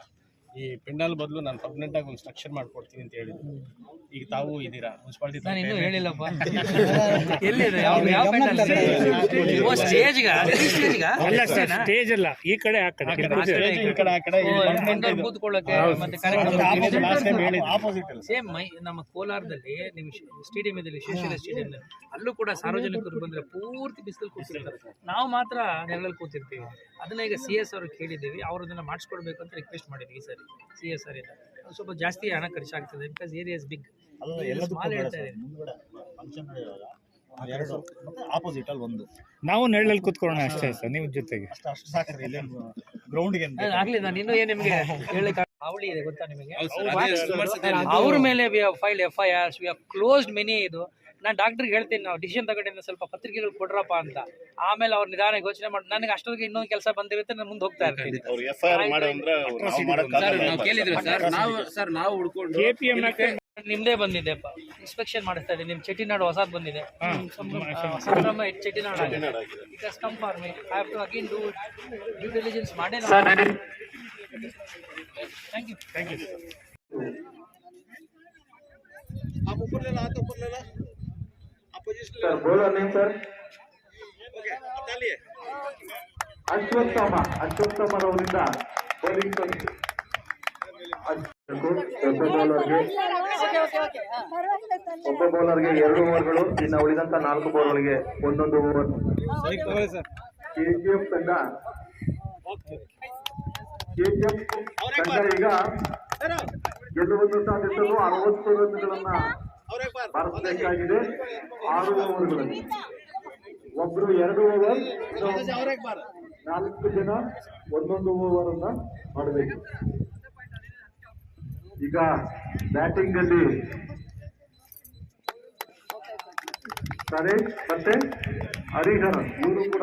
ಈ ಪೆಂಡಾಲ್ ಬದಲು ನಾನು ಪರ್ಮನೆಂಟ್ ಆಗಿ ಒಂದು ಸ್ಟ್ರಕ್ಚರ್ ಮಾಡ್ಕೊಡ್ತೀನಿ ಅಂತ ಹೇಳಿದ್ರು. ಈಗ ತಾವು ಇದ್ದೀರಾ ಮುನ್ಸಿಪಾಲಿಟಿ? ನಾನು ಇನ್ನೂ ಹೇಳಿಲ್ಲಪ್ಪ. ಎಲ್ಲಿದೆ? ಯಾವ ಸ್ಟೇಜ್ ಅಲ್ಲ, ಈ ಕಡೆ ಆ ಕಡೆ ಕೂತ್ಕೊಳ್ಳೋಕೆ ಮತ್ತೆ ಸೇಮ್ ನಮ್ಮ ಕೋಲಾರದಲ್ಲಿ ನಿಮ್ಮ ಸ್ಟೇಡಿಯಂದಲ್ಲಿ ಶೇಷಾದ್ರಿ ಸ್ಟೇಡಿಯಂ ಅಲ್ಲೂ ಕೂಡ ಸಾರ್ವಜನಿಕರು ಬಂದ್ರೆ ಪೂರ್ತಿ ಬಿಸಿಲು ಕೂತಿರ್ತಾರೆ, ನಾವು ಮಾತ್ರ ನೆರಳಲ್ಲಿ ಕೂತಿರ್ತೀವಿ. ಅದನ್ನ ಈಗ CS ಅವ್ರಿಗೆ ಕೇಳಿದ್ದೀವಿ, ಅವರು ಅದನ್ನ ಮಾಡಿಸ್ಕೊಡ್ಬೇಕು ಅಂತ ರಿಕ್ವೆಸ್ಟ್ ಮಾಡಿದ್ವಿ. ಈ ಸರಿ CS ಇಂದ ಸ್ವಲ್ಪ ಜಾಸ್ತಿ ಹಣ ಖರ್ಚಾಗ್ತದೆ, because area is big. Opposite ಅಲ್ಲಿ ಒಂದು ನಾವು ನೆರಳಲ್ಲಿ ಕೂತ್ಕೊಳ್ಳೋಣ ಅಷ್ಟೇ ಸರ್, ನೀವು ಜೊತೆಗೆ ಗ್ರೌಂಡ್ಗೆ ಆಗ್ಲಿ. ನಾನು ಇನ್ನೂ ಏನು ನಿಮಗೆ ಹೇಳಕ್ಕೆ ಅವಳಿ ಇದೆ ಗೊತ್ತಾ ನಿಮಗೆ? ಅವ್ರ ಮೇಲೆ we have filed FIRs, we have closed many. ಇದು ನಾನು ಡಾಕ್ಟರ್ಗೆ ಹೇಳ್ತೀನಿ, ನಾವು ಡಿಸಿಷನ್ ತಗೊಂಡಿದ್ದ ಸ್ವಲ್ಪ ಪತ್ರಿಕೆಗಳು ಕೊಡ್ರಪ್ಪ ಅಂತ. ಆಮೇಲೆ ಅವ್ರ ನಿಧಾನ ಯೋಚನೆ ಮಾಡಿ ನನಗೆ ಅಷ್ಟೊತ್ತಿಗೆ ಇನ್ನೊಂದು ಕೆಲಸ ಬಂದಿರುತ್ತೆ, ನಾನು ಮುಂದೆ ಹೋಗ್ತಾ ಇರ್ತೀನಿ. ನಿಮ್ದೇ ಬಂದಿದೆಪ್ಪ, ಇನ್ಸ್ಪೆಕ್ಷನ್ ಮಾಡಿಸ್ತಾ ಇದ್ದೀನಿ. ನಿಮ್ ಚೆಟ್ಟಿನಾಡು ಹೊಸದು ಬಂದಿದೆ, ಸಂಭ್ರಮ ಚೆಟ್ಟಿನಾಡು ಆಗಿದೆ. It has come for me. I have to again do due diligence ಮಾಡೇ. Thank you. सर बोलो नहीं सर. ಅಶ್ವತ್ಥಮರವರಿಂದ ಬೌಲಿಂಗ್ ಒಬ್ಬ ಬೌಲರ್ಗೆ 2 ಓವರ್ಗಳು, ಇನ್ನು ಉಳಿದಂತ 4 ಬಾಲ್ಗಳಿಗೆ 1 ಓವರ್. KGF ತಂಡ ಈಗ ಗೆಲ್ಲುವನ್ನು ಸಾಧಿಸಲು 60 ರನ್ಗಳನ್ನ ಬಾರಿಸಬೇಕಾಗಿದೆ. 6 ಓವರ್ಗಳಲ್ಲಿ ಒಬ್ರು 2 ಓವರ್, 4 ಜನ 1 ಓವರ್ ಅನ್ನ ಮಾಡಬೇಕು. ಈಗ ಬ್ಯಾಟಿಂಗ್ ಅಲ್ಲಿ ಸರಿ ಮತ್ತೆ ಹರಿಹರನ್, ಇವರು ಕೂಡ